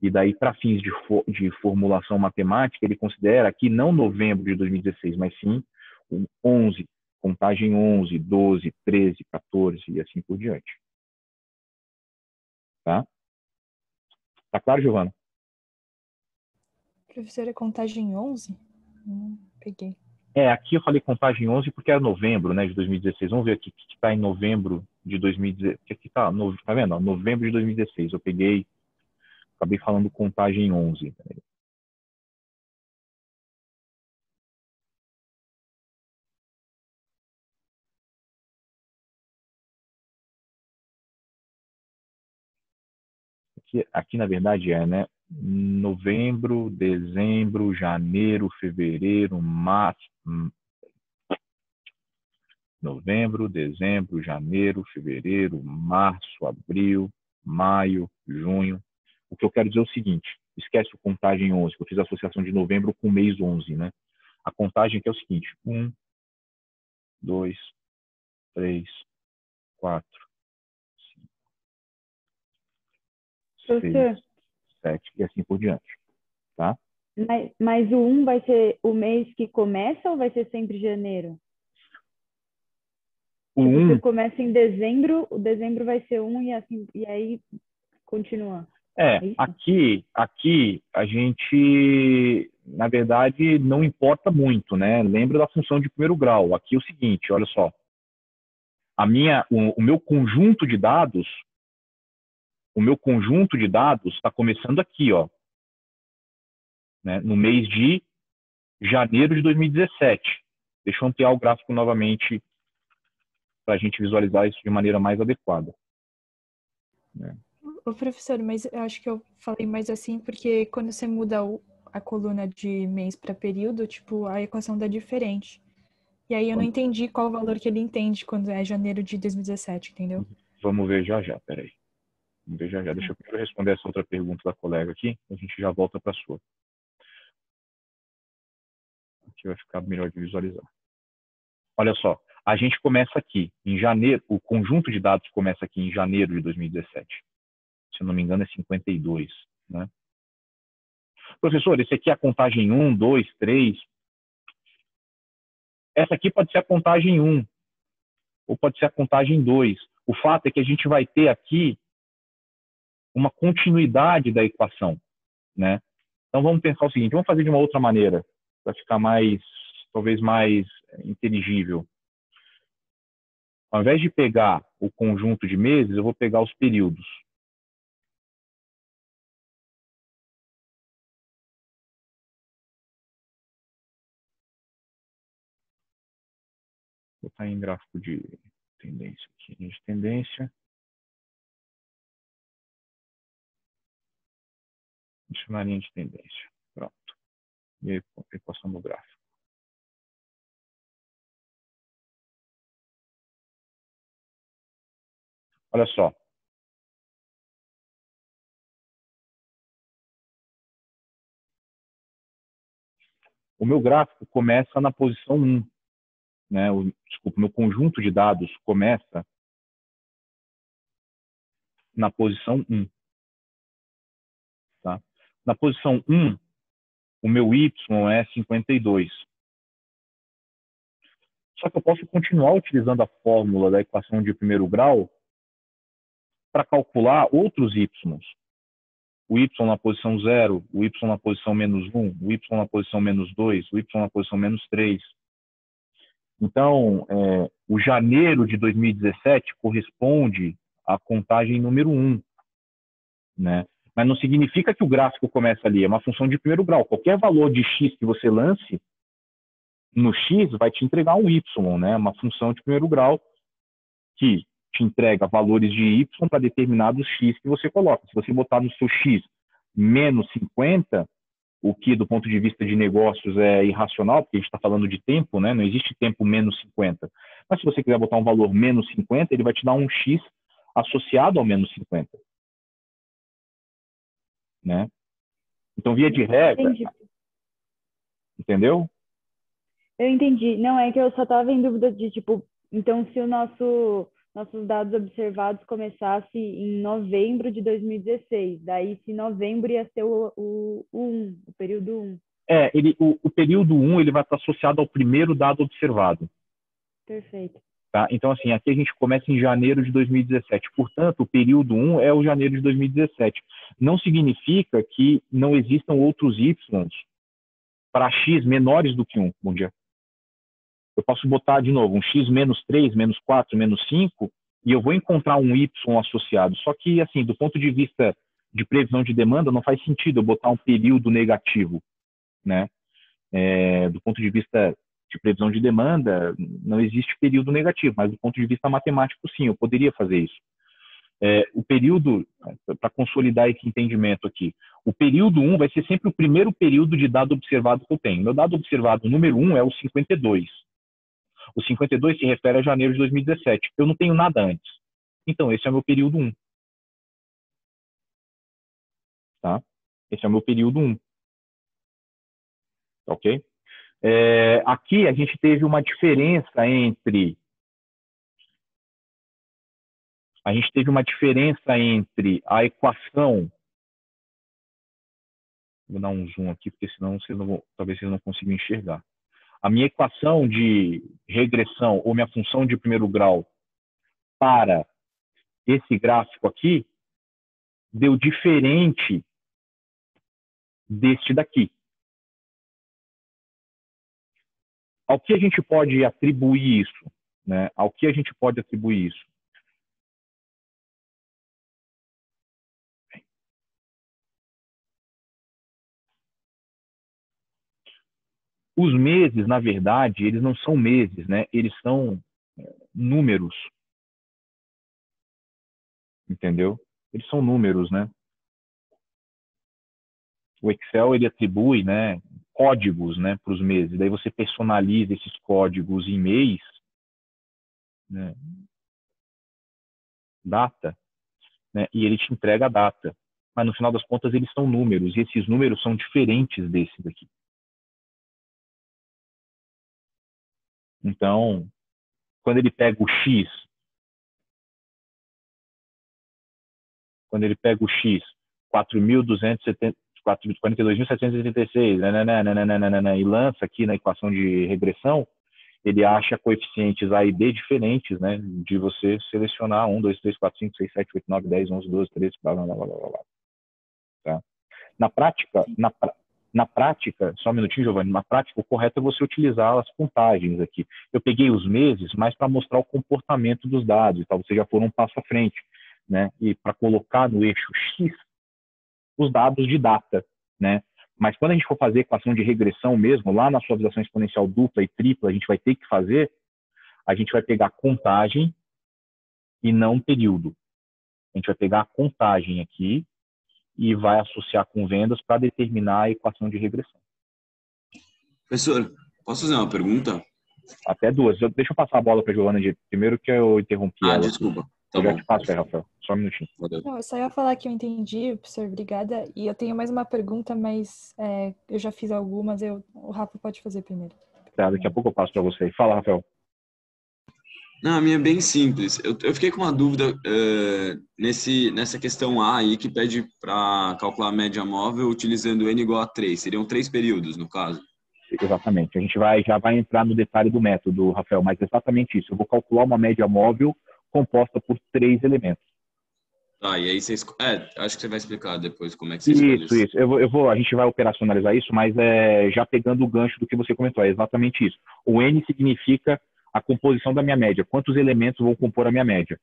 E daí, para fins de formulação matemática, ele considera aqui não novembro de 2016, mas sim 11, contagem 11, 12, 13, 14 e assim por diante. Tá? Tá claro, Giovana? Professora, contagem 11? Peguei. Aqui eu falei contagem 11 porque era novembro, né, de 2016. Vamos ver aqui o que está em novembro de 2016. Aqui tá vendo? Novembro de 2016. Eu acabei falando contagem 11. Aqui na verdade né? Novembro, dezembro, janeiro, fevereiro, março. Novembro, dezembro, janeiro, fevereiro, março, abril, maio, junho. O que eu quero dizer é o seguinte, esquece o contagem 11, que eu fiz a associação de novembro com o mês 11, né? A contagem aqui é o seguinte, 1, 2, 3, 4, 5, 6, 7 e assim por diante, tá? Mas o 1 vai ser o mês que começa ou vai ser sempre janeiro? O tipo, 1... se começa em dezembro, o dezembro vai ser 1 e, assim, e aí continua. Aqui a gente, na verdade, não importa muito, né? Lembra da função de primeiro grau. Aqui é o seguinte, olha só. O meu conjunto de dados está começando aqui, ó, né? No mês de janeiro de 2017. Deixa eu ampliar o gráfico novamente para a gente visualizar isso de maneira mais adequada. Ô, professor, mas eu acho que eu falei mais assim porque quando você muda a coluna de mês para período, tipo, a equação dá diferente. E aí eu não entendi qual o valor que ele entende quando é janeiro de 2017, entendeu? Vamos ver já já, peraí. Vamos ver já já. Deixa eu primeiro responder essa outra pergunta da colega aqui, a gente já volta para a sua. Aqui vai ficar melhor de visualizar. Olha só, a gente começa aqui em janeiro, o conjunto de dados começa aqui em janeiro de 2017. Se eu não me engano, é 52, né? Professor, esse aqui é a contagem 1, 2, 3. Essa aqui pode ser a contagem 1, ou pode ser a contagem 2. O fato é que a gente vai ter aqui uma continuidade da equação, né? Então vamos pensar o seguinte, vamos fazer de uma outra maneira, para ficar mais, talvez mais inteligível. Ao invés de pegar o conjunto de meses, eu vou pegar os períodos. Vou botar em gráfico de tendência aqui, de tendência. Adicionar linha de tendência. Pronto. E aí, equação do gráfico. Olha só. O meu gráfico começa na posição 1. Né? Desculpa, o meu conjunto de dados começa na posição 1. Tá? Na posição 1, o meu Y é 52. Só que eu posso continuar utilizando a fórmula da equação de primeiro grau para calcular outros Y. O Y na posição 0, o Y na posição menos 1, o Y na posição menos 2, o Y na posição menos 3. Então, o janeiro de 2017 corresponde à contagem número 1. Né? Mas não significa que o gráfico começa ali, é uma função de primeiro grau. Qualquer valor de x que você lance no x vai te entregar um y, né? Uma função de primeiro grau que te entrega valores de y para determinados x que você coloca. Se você botar no seu x menos 50, o que do ponto de vista de negócios é irracional, porque a gente está falando de tempo, né? Não existe tempo menos 50. Mas se você quiser botar um valor menos 50, ele vai te dar um x associado ao menos 50. Né? Então, via de regra, Entendi. entendeu? Eu entendi. Não, é que eu só estava em dúvida de, tipo, então se nossos dados observados começasse em novembro de 2016, daí se novembro ia ser o período 1. O período 1 ele vai estar associado ao primeiro dado observado. Perfeito. Tá? Então, assim, aqui a gente começa em janeiro de 2017. Portanto, o período 1 é o janeiro de 2017. Não significa que não existam outros Y para X menores do que 1. Bom dia. Eu posso botar, de novo, um X menos 3, menos 4, menos 5, e eu vou encontrar um Y associado. Só que, assim, do ponto de vista de previsão de demanda, não faz sentido eu botar um período negativo, né? Do ponto de vista de previsão de demanda, não existe período negativo, mas do ponto de vista matemático, sim, eu poderia fazer isso. O período, para consolidar esse entendimento aqui, o período 1 vai ser sempre o primeiro período de dado observado que eu tenho. Meu dado observado número 1 é o 52. O 52 se refere a janeiro de 2017. Eu não tenho nada antes. Então, esse é o meu período 1. Tá? Esse é o meu período 1. Ok? Aqui a gente teve uma diferença entre a equação. Vou dar um zoom aqui, porque senão talvez vocês não consigam enxergar. A minha equação de regressão, ou minha função de primeiro grau, para esse gráfico aqui, deu diferente deste daqui. Ao que a gente pode atribuir isso? Né? Ao que a gente pode atribuir isso? Os meses, na verdade, eles não são meses, né? Eles são números. Entendeu? Eles são números, né? o Excel ele atribui, né, códigos, né, para os meses. Daí você personaliza esses códigos em mês, né, data, né, e ele te entrega a data. Mas no final das contas eles são números, e esses números são diferentes desses aqui. Então, quando ele pega o X, 42.786, e lança aqui na equação de regressão, ele acha coeficientes A e B diferentes, né, de você selecionar 1, 2, 3, 4, 5, 6, 7, 8, 9, 10, 11, 12, 13, blá, blá, blá, blá, blá. Tá? Na prática, só um minutinho, Giovanni, na prática, o correto é você utilizar as contagens aqui. Eu peguei os meses, mas para mostrar o comportamento dos dados, então você já for um passo à frente, né, e para colocar no eixo X os dados de data, né? Mas quando a gente for fazer equação de regressão mesmo, lá na suavização exponencial dupla e tripla, a gente vai ter que fazer, a gente vai pegar contagem e não período. A gente vai pegar a contagem aqui e vai associar com vendas para determinar a equação de regressão. Professor, posso fazer uma pergunta? Até duas. Deixa eu passar a bola para a Giovana primeiro, que eu interrompi ela. Desculpa. Tá eu já bom. te passo aí, Rafael. Só um minutinho. Não, eu só ia falar que eu entendi, professor, obrigada. E eu tenho mais uma pergunta, mas eu já fiz algumas, o Rafa pode fazer primeiro. Tá, daqui a pouco eu passo para você. Fala, Rafael. Não, a minha é bem simples. Eu fiquei com uma dúvida nessa questão A aí, que pede para calcular a média móvel utilizando N igual a 3. Seriam 3 períodos, no caso? Exatamente. A gente já vai entrar no detalhe do método, Rafael, mas é exatamente isso. Eu vou calcular uma média móvel composta por 3 elementos. Tá, e aí vocês... acho que você vai explicar depois como é que você escolhe isso. Isso. A gente vai operacionalizar isso, mas já pegando o gancho do que você comentou, é exatamente isso. O N significa a composição da minha média. Quantos elementos vão compor a minha média?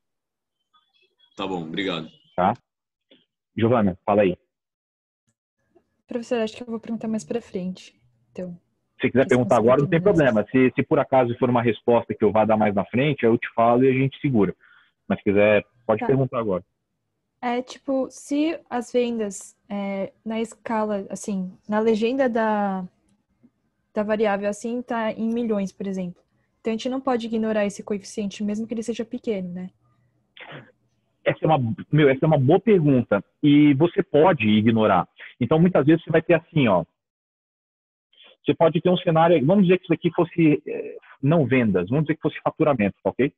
Tá bom, obrigado. Tá? Giovana, fala aí. Professor, acho que eu vou perguntar mais para frente. Então, se quiser perguntar agora, não tem problema. Se por acaso for uma resposta que eu vá dar mais na frente, eu te falo e a gente segura. Mas se quiser, pode perguntar agora. Tipo, se as vendas na escala, assim, na legenda da variável, assim, tá em milhões, por exemplo. Então, a gente não pode ignorar esse coeficiente, mesmo que ele seja pequeno, né? Essa é uma boa pergunta. E você pode ignorar. Então, muitas vezes você vai ter assim, ó. Você pode ter um cenário, vamos dizer que isso aqui fosse não vendas, vamos dizer que fosse faturamento, tá ok?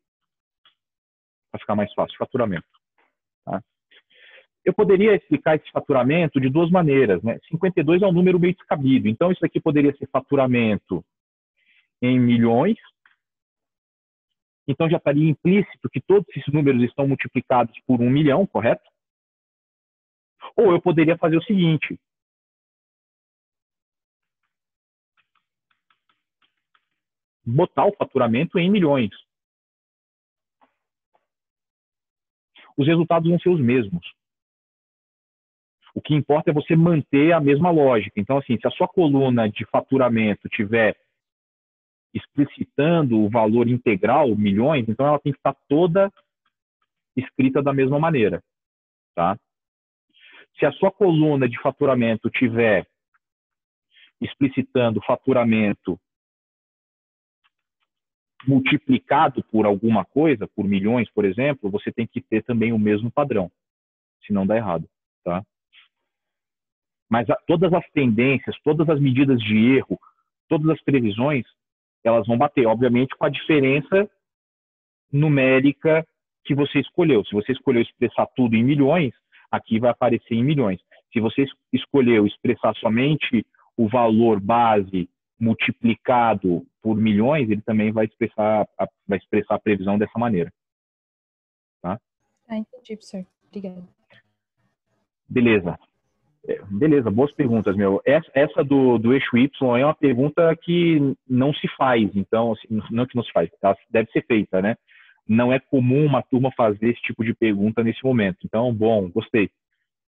Para ficar mais fácil, faturamento. Tá? Eu poderia explicar esse faturamento de duas maneiras, né? 52 é um número meio descabido, então isso aqui poderia ser faturamento em milhões, então já estaria implícito que todos esses números estão multiplicados por 1 milhão, correto? Ou eu poderia fazer o seguinte: botar o faturamento em milhões. Os resultados vão ser os mesmos. O que importa é você manter a mesma lógica. Então, assim, se a sua coluna de faturamento tiver explicitando o valor integral, milhões, então ela tem que estar toda escrita da mesma maneira. Tá? Se a sua coluna de faturamento tiver explicitando faturamento multiplicado por alguma coisa, por milhões, por exemplo, você tem que ter também o mesmo padrão, senão dá errado, tá? Mas todas as tendências, todas as medidas de erro, todas as previsões, elas vão bater, obviamente, com a diferença numérica que você escolheu. Se você escolheu expressar tudo em milhões, aqui vai aparecer em milhões. Se você escolheu expressar somente o valor base multiplicado por milhões, ele também vai expressar a previsão dessa maneira. Tá? Entendi, professor. Obrigada. Beleza. Beleza, boas perguntas, meu. Essa do eixo Y é uma pergunta que não se faz, então, assim, não que não se faz, ela deve ser feita, né? Não é comum uma turma fazer esse tipo de pergunta nesse momento. Então, bom, gostei.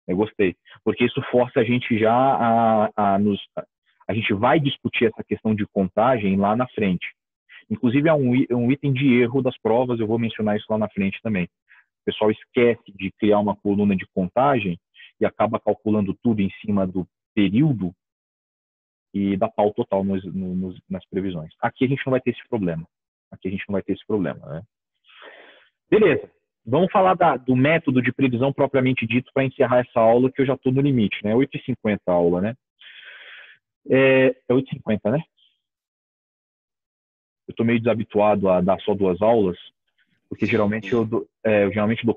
Eu gostei. Porque isso força a gente já a gente vai discutir essa questão de contagem lá na frente. Inclusive, é um item de erro das provas, eu vou mencionar isso lá na frente também. O pessoal esquece de criar uma coluna de contagem e acaba calculando tudo em cima período e da pau total nas previsões. Aqui a gente não vai ter esse problema. Né? Beleza. Vamos falar do método de previsão propriamente dito para encerrar essa aula, que eu já estou no limite, né? 8h50 a aula, né? É 8h50, né? Eu estou meio desabituado a dar só 2 aulas, porque geralmente eu dou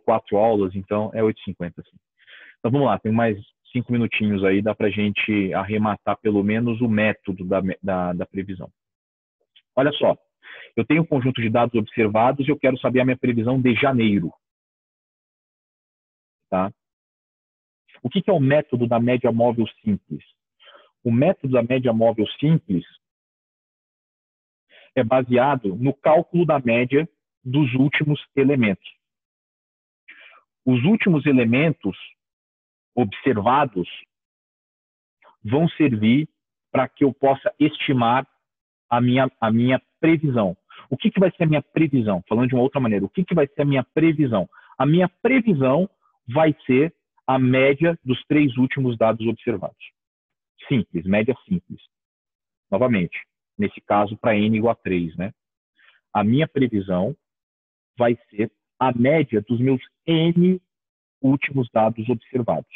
4 aulas, então é 8h50. Assim. Então vamos lá, tem mais 5 minutinhos aí, dá para a gente arrematar pelo menos o método da previsão. Olha só, eu tenho um conjunto de dados observados e eu quero saber a minha previsão de janeiro. Tá? O que é o método da média móvel simples? O método da média móvel simples é baseado no cálculo da média dos últimos elementos. Os últimos elementos observados vão servir para que eu possa estimar a minha previsão. O que vai ser a minha previsão? Falando de uma outra maneira, o que vai ser a minha previsão? A minha previsão vai ser a média dos 3 últimos dados observados. Simples, média simples. Novamente, nesse caso, para n igual a 3, né? A minha previsão vai ser a média dos meus n últimos dados observados.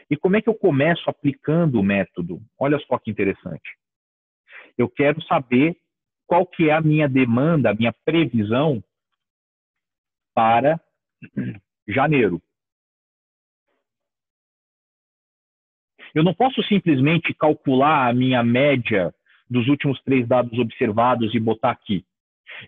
E como é que eu começo aplicando o método? Olha só que interessante. Eu quero saber qual que é a minha demanda, a minha previsão para janeiro. Eu não posso simplesmente calcular a minha média dos últimos 3 dados observados e botar aqui.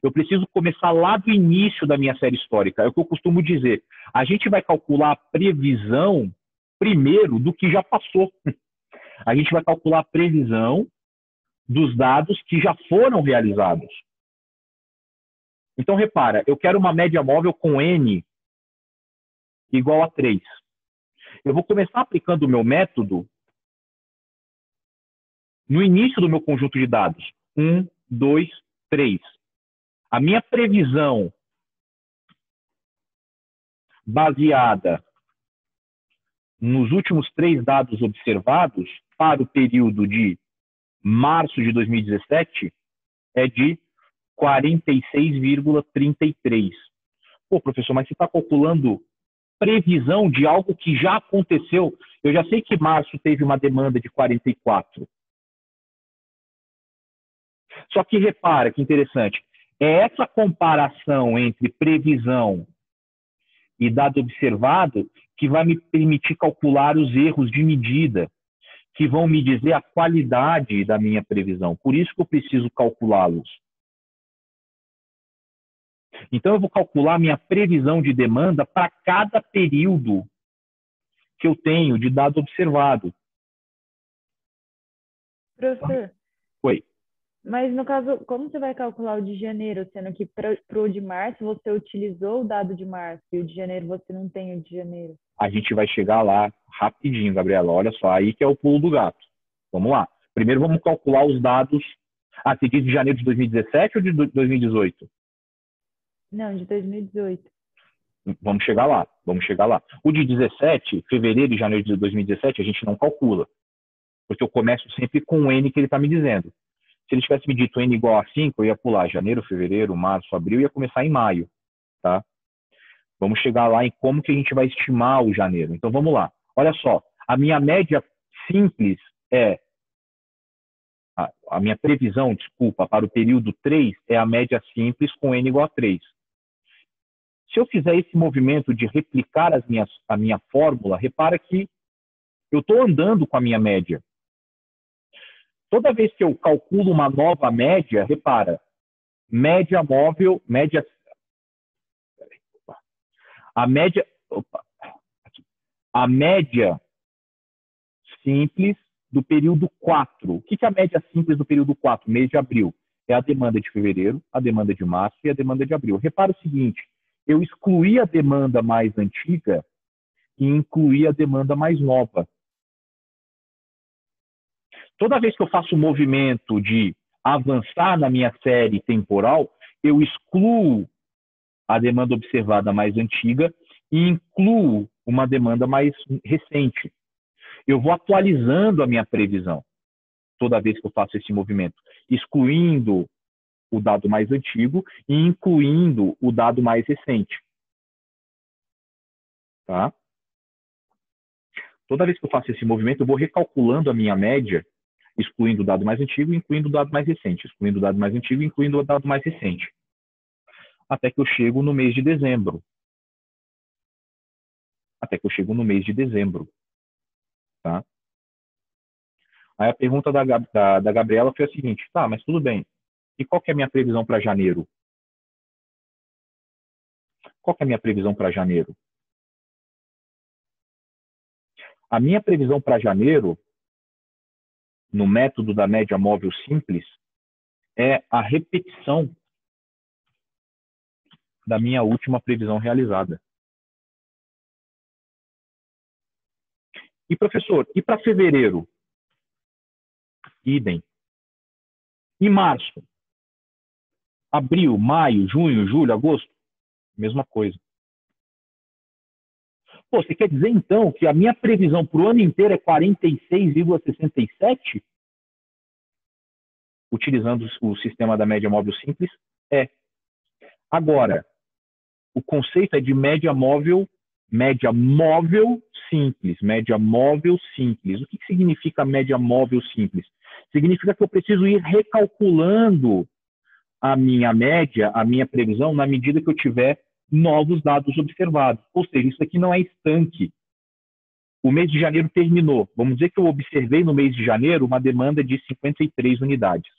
Eu preciso começar lá do início da minha série histórica. É o que eu costumo dizer. A gente vai calcular a previsão primeiro do que já passou. A gente vai calcular a previsão dos dados que já foram realizados. Então, repara, eu quero uma média móvel com n igual a 3. Eu vou começar aplicando o meu método no início do meu conjunto de dados. 1, 2, 3. A minha previsão baseada nos últimos 3 dados observados para o período de março de 2017 é de 46,33. Pô, professor, mas você está calculando previsão de algo que já aconteceu. Eu já sei que março teve uma demanda de 44. Só que repara que interessante. É essa comparação entre previsão e dado observado que vai me permitir calcular os erros de medida, que vão me dizer a qualidade da minha previsão. Por isso que eu preciso calculá-los. Então, eu vou calcular a minha previsão de demanda para cada período que eu tenho de dado observado. Professor, Oi. mas no caso, como você vai calcular o de janeiro, sendo que para o de março você utilizou o dado de março e o de janeiro você não tem o de janeiro? A gente vai chegar lá rapidinho, Gabriela. Olha só, aí que é o pulo do gato. Vamos lá. Primeiro vamos calcular os dados. Ah, você diz de janeiro de 2017 ou de 2018? Não, de 2018. Vamos chegar lá. O de 17, fevereiro e janeiro de 2017, a gente não calcula. Porque eu começo sempre com o N que ele está me dizendo. Se ele tivesse me dito N igual a 5, eu ia pular janeiro, fevereiro, março, abril, e ia começar em maio. Tá? Vamos chegar lá em como que a gente vai estimar o janeiro. Então, vamos lá. Olha só, a minha média simples é... A minha previsão, desculpa, para o período 3 é a média simples com N igual a 3. Se eu fizer esse movimento de replicar a minha fórmula, repara que eu estou andando com a minha média. Toda vez que eu calculo uma nova média, repara, média móvel, a média simples do período 4. O que é a média simples do período 4? Mês de abril. É a demanda de fevereiro, a demanda de março e a demanda de abril. Repara o seguinte, eu excluí a demanda mais antiga e incluí a demanda mais nova. Toda vez que eu faço o movimento de avançar na minha série temporal, eu excluo a demanda observada mais antiga e incluo uma demanda mais recente. eu vou atualizando a minha previsão toda vez que eu faço esse movimento, excluindo o dado mais antigo e incluindo o dado mais recente. Tá? Toda vez que eu faço esse movimento, eu vou recalculando a minha média, excluindo o dado mais antigo e incluindo o dado mais recente, excluindo o dado mais antigo e incluindo o dado mais recente. Até que eu chego no mês de dezembro. Tá? Aí a pergunta da Gabriela foi a seguinte: tá, mas tudo bem. E qual que é a minha previsão para janeiro? Qual que é a minha previsão para janeiro? A minha previsão para janeiro, no método da média móvel simples, é a repetição da minha última previsão realizada. E, professor, e para fevereiro? Idem. E março? Abril, maio, junho, julho, agosto? Mesma coisa. Pô, você quer dizer, então, que a minha previsão para o ano inteiro é 46,67? Utilizando o sistema da média móvel simples? É. Agora, o conceito é de média móvel simples. Média móvel simples. O que significa média móvel simples? Significa que eu preciso ir recalculando a minha média, a minha previsão, na medida que eu tiver novos dados observados. Ou seja, isso aqui não é estanque. O mês de janeiro terminou. Vamos dizer que eu observei no mês de janeiro uma demanda de 53 unidades.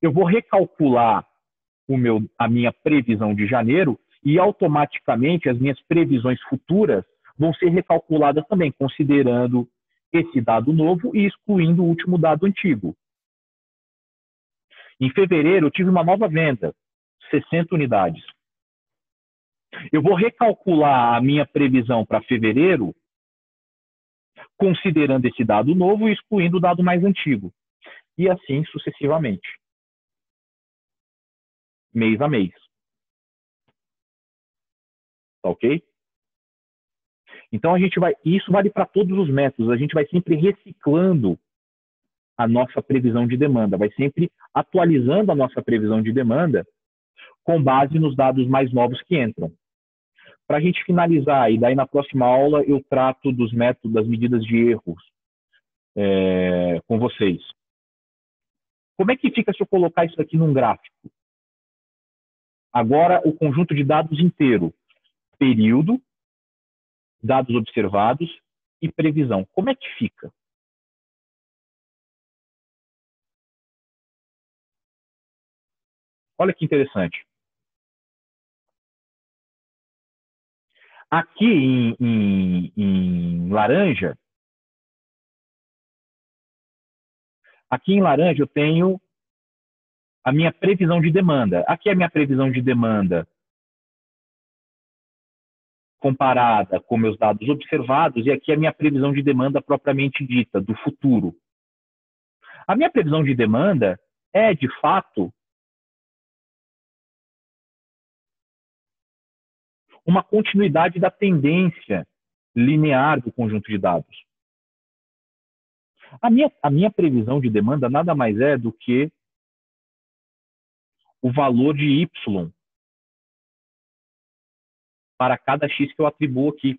Eu vou recalcular a minha previsão de janeiro e automaticamente as minhas previsões futuras vão ser recalculadas também, considerando esse dado novo e excluindo o último dado antigo. Em fevereiro, eu tive uma nova venda, 60 unidades. Eu vou recalcular a minha previsão para fevereiro, considerando esse dado novo e excluindo o dado mais antigo. E assim sucessivamente. Mês a mês. Tá ok? Então, isso vale para todos os métodos. A gente vai sempre reciclando a nossa previsão de demanda, vai sempre atualizando a nossa previsão de demanda com base nos dados mais novos que entram. Para a gente finalizar, e daí na próxima aula eu trato dos métodos, das medidas de erros com vocês. Como é que fica se eu colocar isso aqui num gráfico? Agora, o conjunto de dados inteiro. Período, dados observados e previsão. Como é que fica? Olha que interessante. Aqui em laranja, eu tenho a minha previsão de demanda. Aqui é a minha previsão de demanda comparada com meus dados observados, e aqui é a minha previsão de demanda propriamente dita, do futuro. A minha previsão de demanda é, de fato, uma continuidade da tendência linear do conjunto de dados. A minha previsão de demanda nada mais é do que o valor de Y para cada X que eu atribuo aqui.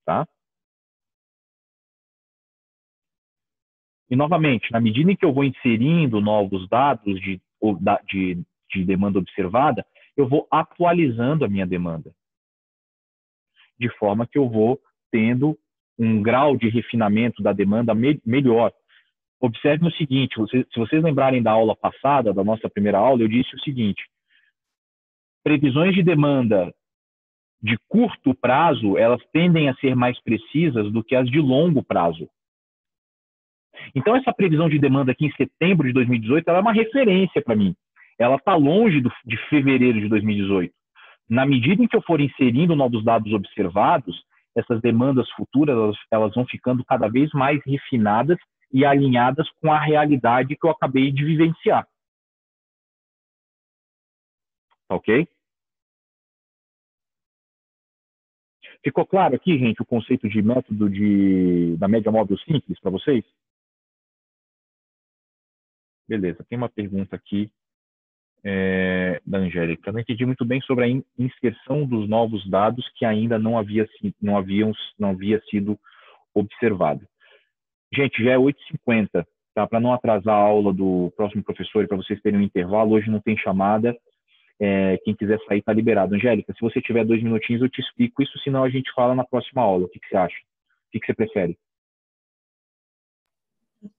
Tá? E, novamente, na medida em que eu vou inserindo novos dados de demanda observada, eu vou atualizando a minha demanda. De forma que eu vou tendo um grau de refinamento da demanda melhor. Observe o seguinte, se vocês lembrarem da aula passada, da nossa primeira aula, eu disse o seguinte: previsões de demanda de curto prazo, elas tendem a ser mais precisas do que as de longo prazo. Então, essa previsão de demanda aqui em setembro de 2018, ela é uma referência para mim. Ela está longe de fevereiro de 2018. Na medida em que eu for inserindo novos dados observados, essas demandas futuras, elas vão ficando cada vez mais refinadas e alinhadas com a realidade que eu acabei de vivenciar. Ok? Ficou claro aqui, gente, o conceito de método da média móvel simples para vocês? Beleza, tem uma pergunta aqui da Angélica. Não entendi muito bem sobre a inserção dos novos dados que ainda não havia sido observado. Gente, já é 8h50, tá? Para não atrasar a aula do próximo professor e para vocês terem um intervalo, hoje não tem chamada. Quem quiser sair está liberado. Angélica, se você tiver 2 minutinhos, eu te explico isso, senão a gente fala na próxima aula. O que você acha? O que você prefere?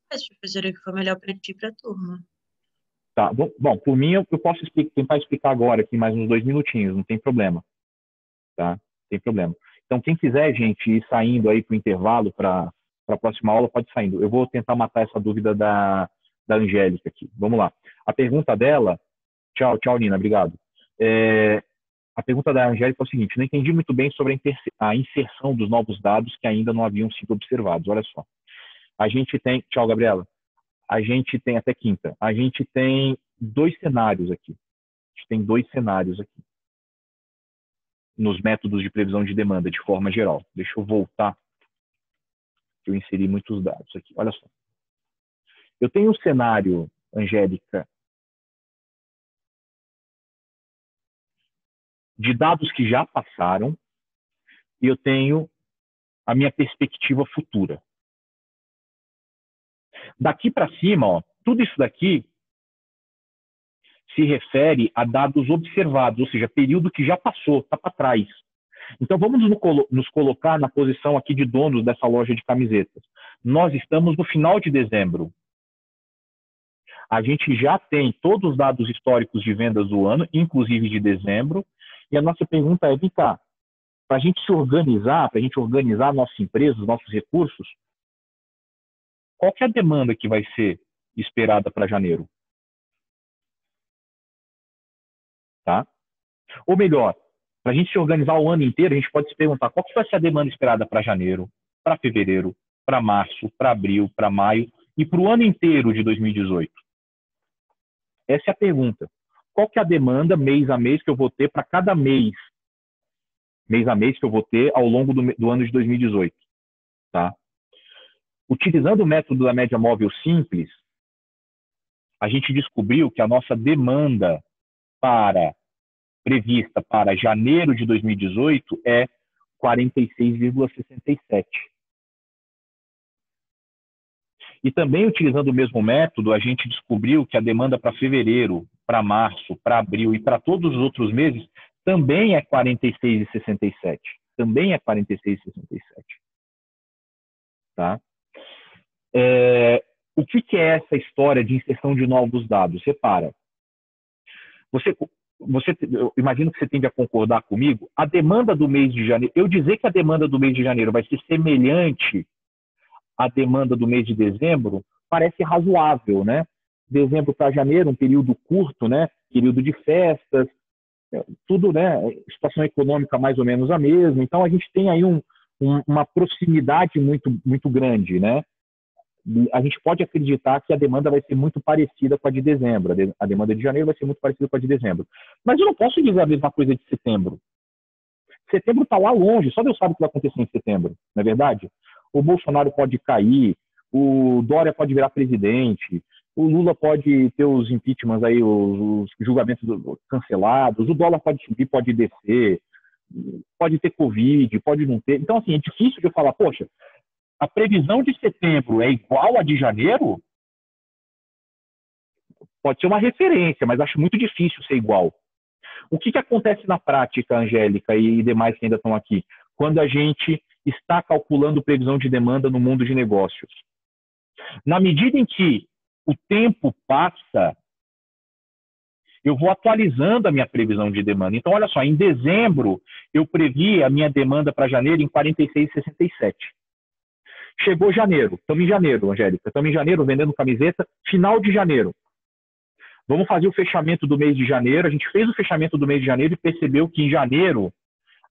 Professora, que foi melhor para ti e para a turma. Tá, bom, por mim eu posso tentar explicar agora aqui mais uns 2 minutinhos, não tem problema. Tá? Não tem problema. Então, quem quiser, gente, ir saindo aí para o intervalo, para a próxima aula, pode ir saindo. Eu vou tentar matar essa dúvida da Angélica aqui. Vamos lá. A pergunta dela... Tchau, Nina, obrigado. A pergunta da Angélica é o seguinte: não entendi muito bem sobre a inserção dos novos dados que ainda não haviam sido observados. Olha só. A gente tem... Tchau, Gabriela. A gente tem até quinta. A gente tem 2 cenários aqui. A gente tem 2 cenários aqui. Nos métodos de previsão de demanda, de forma geral. Deixa eu voltar. Eu inseri muitos dados aqui. Olha só. Eu tenho um cenário, Angélica, de dados que já passaram, e eu tenho a minha perspectiva futura. Daqui para cima, ó, tudo isso daqui se refere a dados observados, ou seja, período que já passou, está para trás. Então, vamos nos colocar na posição aqui de donos dessa loja de camisetas. Nós estamos no final de dezembro. A gente já tem todos os dados históricos de vendas do ano, inclusive de dezembro, e a nossa pergunta é, vem cá, para a gente se organizar, para a gente organizar a nossa empresa, os nossos recursos, qual que é a demanda que vai ser esperada para janeiro? Tá? Ou melhor, para a gente se organizar o ano inteiro, a gente pode se perguntar qual que vai ser a demanda esperada para janeiro, para fevereiro, para março, para abril, para maio e para o ano inteiro de 2018. Essa é a pergunta. Qual que é a demanda mês a mês que eu vou ter para cada mês a mês que eu vou ter ao longo do ano de 2018? Tá? Utilizando o método da média móvel simples, a gente descobriu que a nossa demanda prevista para janeiro de 2018 é 46,67. E também, utilizando o mesmo método, a gente descobriu que a demanda para fevereiro, para março, para abril e para todos os outros meses também é 46,67. Também é 46,67. Tá? O que é essa história de inserção de novos dados? Repara. Eu imagino que você tende a concordar comigo. A demanda do mês de janeiro... Eu dizer que a demanda do mês de janeiro vai ser semelhante à demanda do mês de dezembro parece razoável, né? Dezembro para janeiro, um período curto, né? Período de festas, tudo, né? Situação econômica mais ou menos a mesma. Então, a gente tem aí uma proximidade muito, muito grande, né? A gente pode acreditar que a demanda vai ser muito parecida com a de dezembro. A demanda de janeiro vai ser muito parecida com a de dezembro. Mas eu não posso dizer a mesma coisa de setembro. Setembro está lá longe, só Deus sabe o que vai acontecer em setembro, não é verdade? O Bolsonaro pode cair, o Dória pode virar presidente, o Lula pode ter os impeachments aí, os julgamentos cancelados, o dólar pode subir, pode descer, pode ter Covid, pode não ter. Então, assim, é difícil de eu falar, poxa, a previsão de setembro é igual a de janeiro? Pode ser uma referência, mas acho muito difícil ser igual. O que acontece na prática, Angélica e demais que ainda estão aqui, quando a gente está calculando previsão de demanda no mundo de negócios? Na medida em que o tempo passa, eu vou atualizando a minha previsão de demanda. Então, olha só, em dezembro, eu previ a minha demanda para janeiro em 46,67. Chegou janeiro. Estamos em janeiro, Angélica. Estamos em janeiro vendendo camiseta. Final de janeiro. Vamos fazer o fechamento do mês de janeiro. A gente fez o fechamento do mês de janeiro e percebeu que em janeiro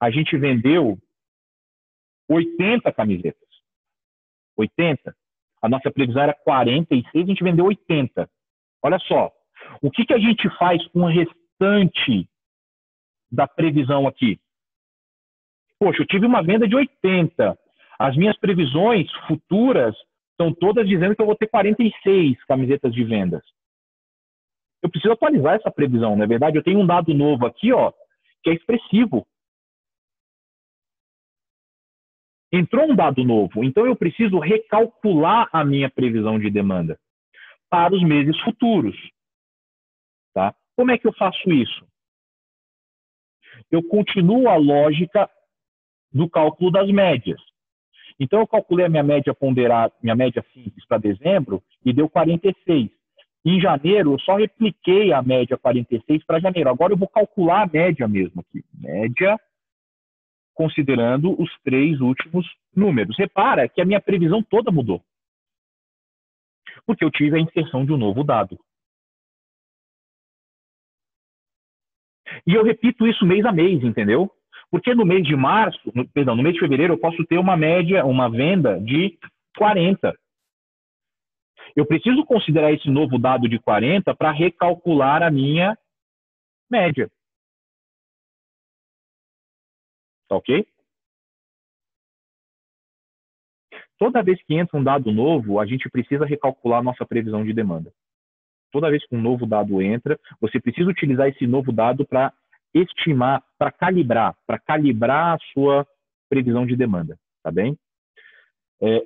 a gente vendeu 80 camisetas. 80. A nossa previsão era 46, a gente vendeu 80. Olha só. O que a gente faz com o restante da previsão aqui? Poxa, eu tive uma venda de 80. As minhas previsões futuras estão todas dizendo que eu vou ter 46 camisetas de vendas. Eu preciso atualizar essa previsão, não é verdade? Eu tenho um dado novo aqui, ó, que é expressivo. Entrou um dado novo, então eu preciso recalcular a minha previsão de demanda para os meses futuros. Tá? Como é que eu faço isso? Eu continuo a lógica do cálculo das médias. Então, eu calculei a minha média ponderada, minha média simples para dezembro, e deu 46. Em janeiro, eu só repliquei a média 46 para janeiro. Agora eu vou calcular a média mesmo aqui. Média, considerando os 3 últimos números. Repara que a minha previsão toda mudou. Porque eu tive a inserção de um novo dado. E eu repito isso mês a mês, entendeu? Porque no mês de março, no mês de fevereiro, eu posso ter uma média, uma venda de 40. Eu preciso considerar esse novo dado de 40 para recalcular a minha média. Tá ok? Toda vez que entra um dado novo, a gente precisa recalcular a nossa previsão de demanda. Toda vez que um novo dado entra, você precisa utilizar esse novo dado para estimar, para calibrar a sua previsão de demanda, tá bem?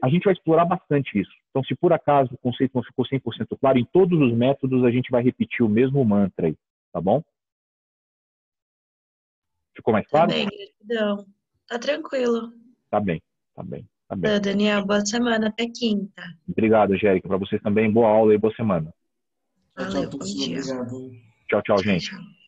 A gente vai explorar bastante isso. Então, se por acaso o conceito não ficou 100% claro, em todos os métodos a gente vai repetir o mesmo mantra aí, tá bom? Ficou mais claro? Tá bem, gratidão. Tá tranquilo. Tá bem, tá bem, tá bem. Daniel, boa semana, até quinta. Obrigado, Angélica. Para vocês também, boa aula e boa semana. Tchau, Valeu, tchau, bom professor. dia. Obrigado. Tchau, tchau, gente. Tchau.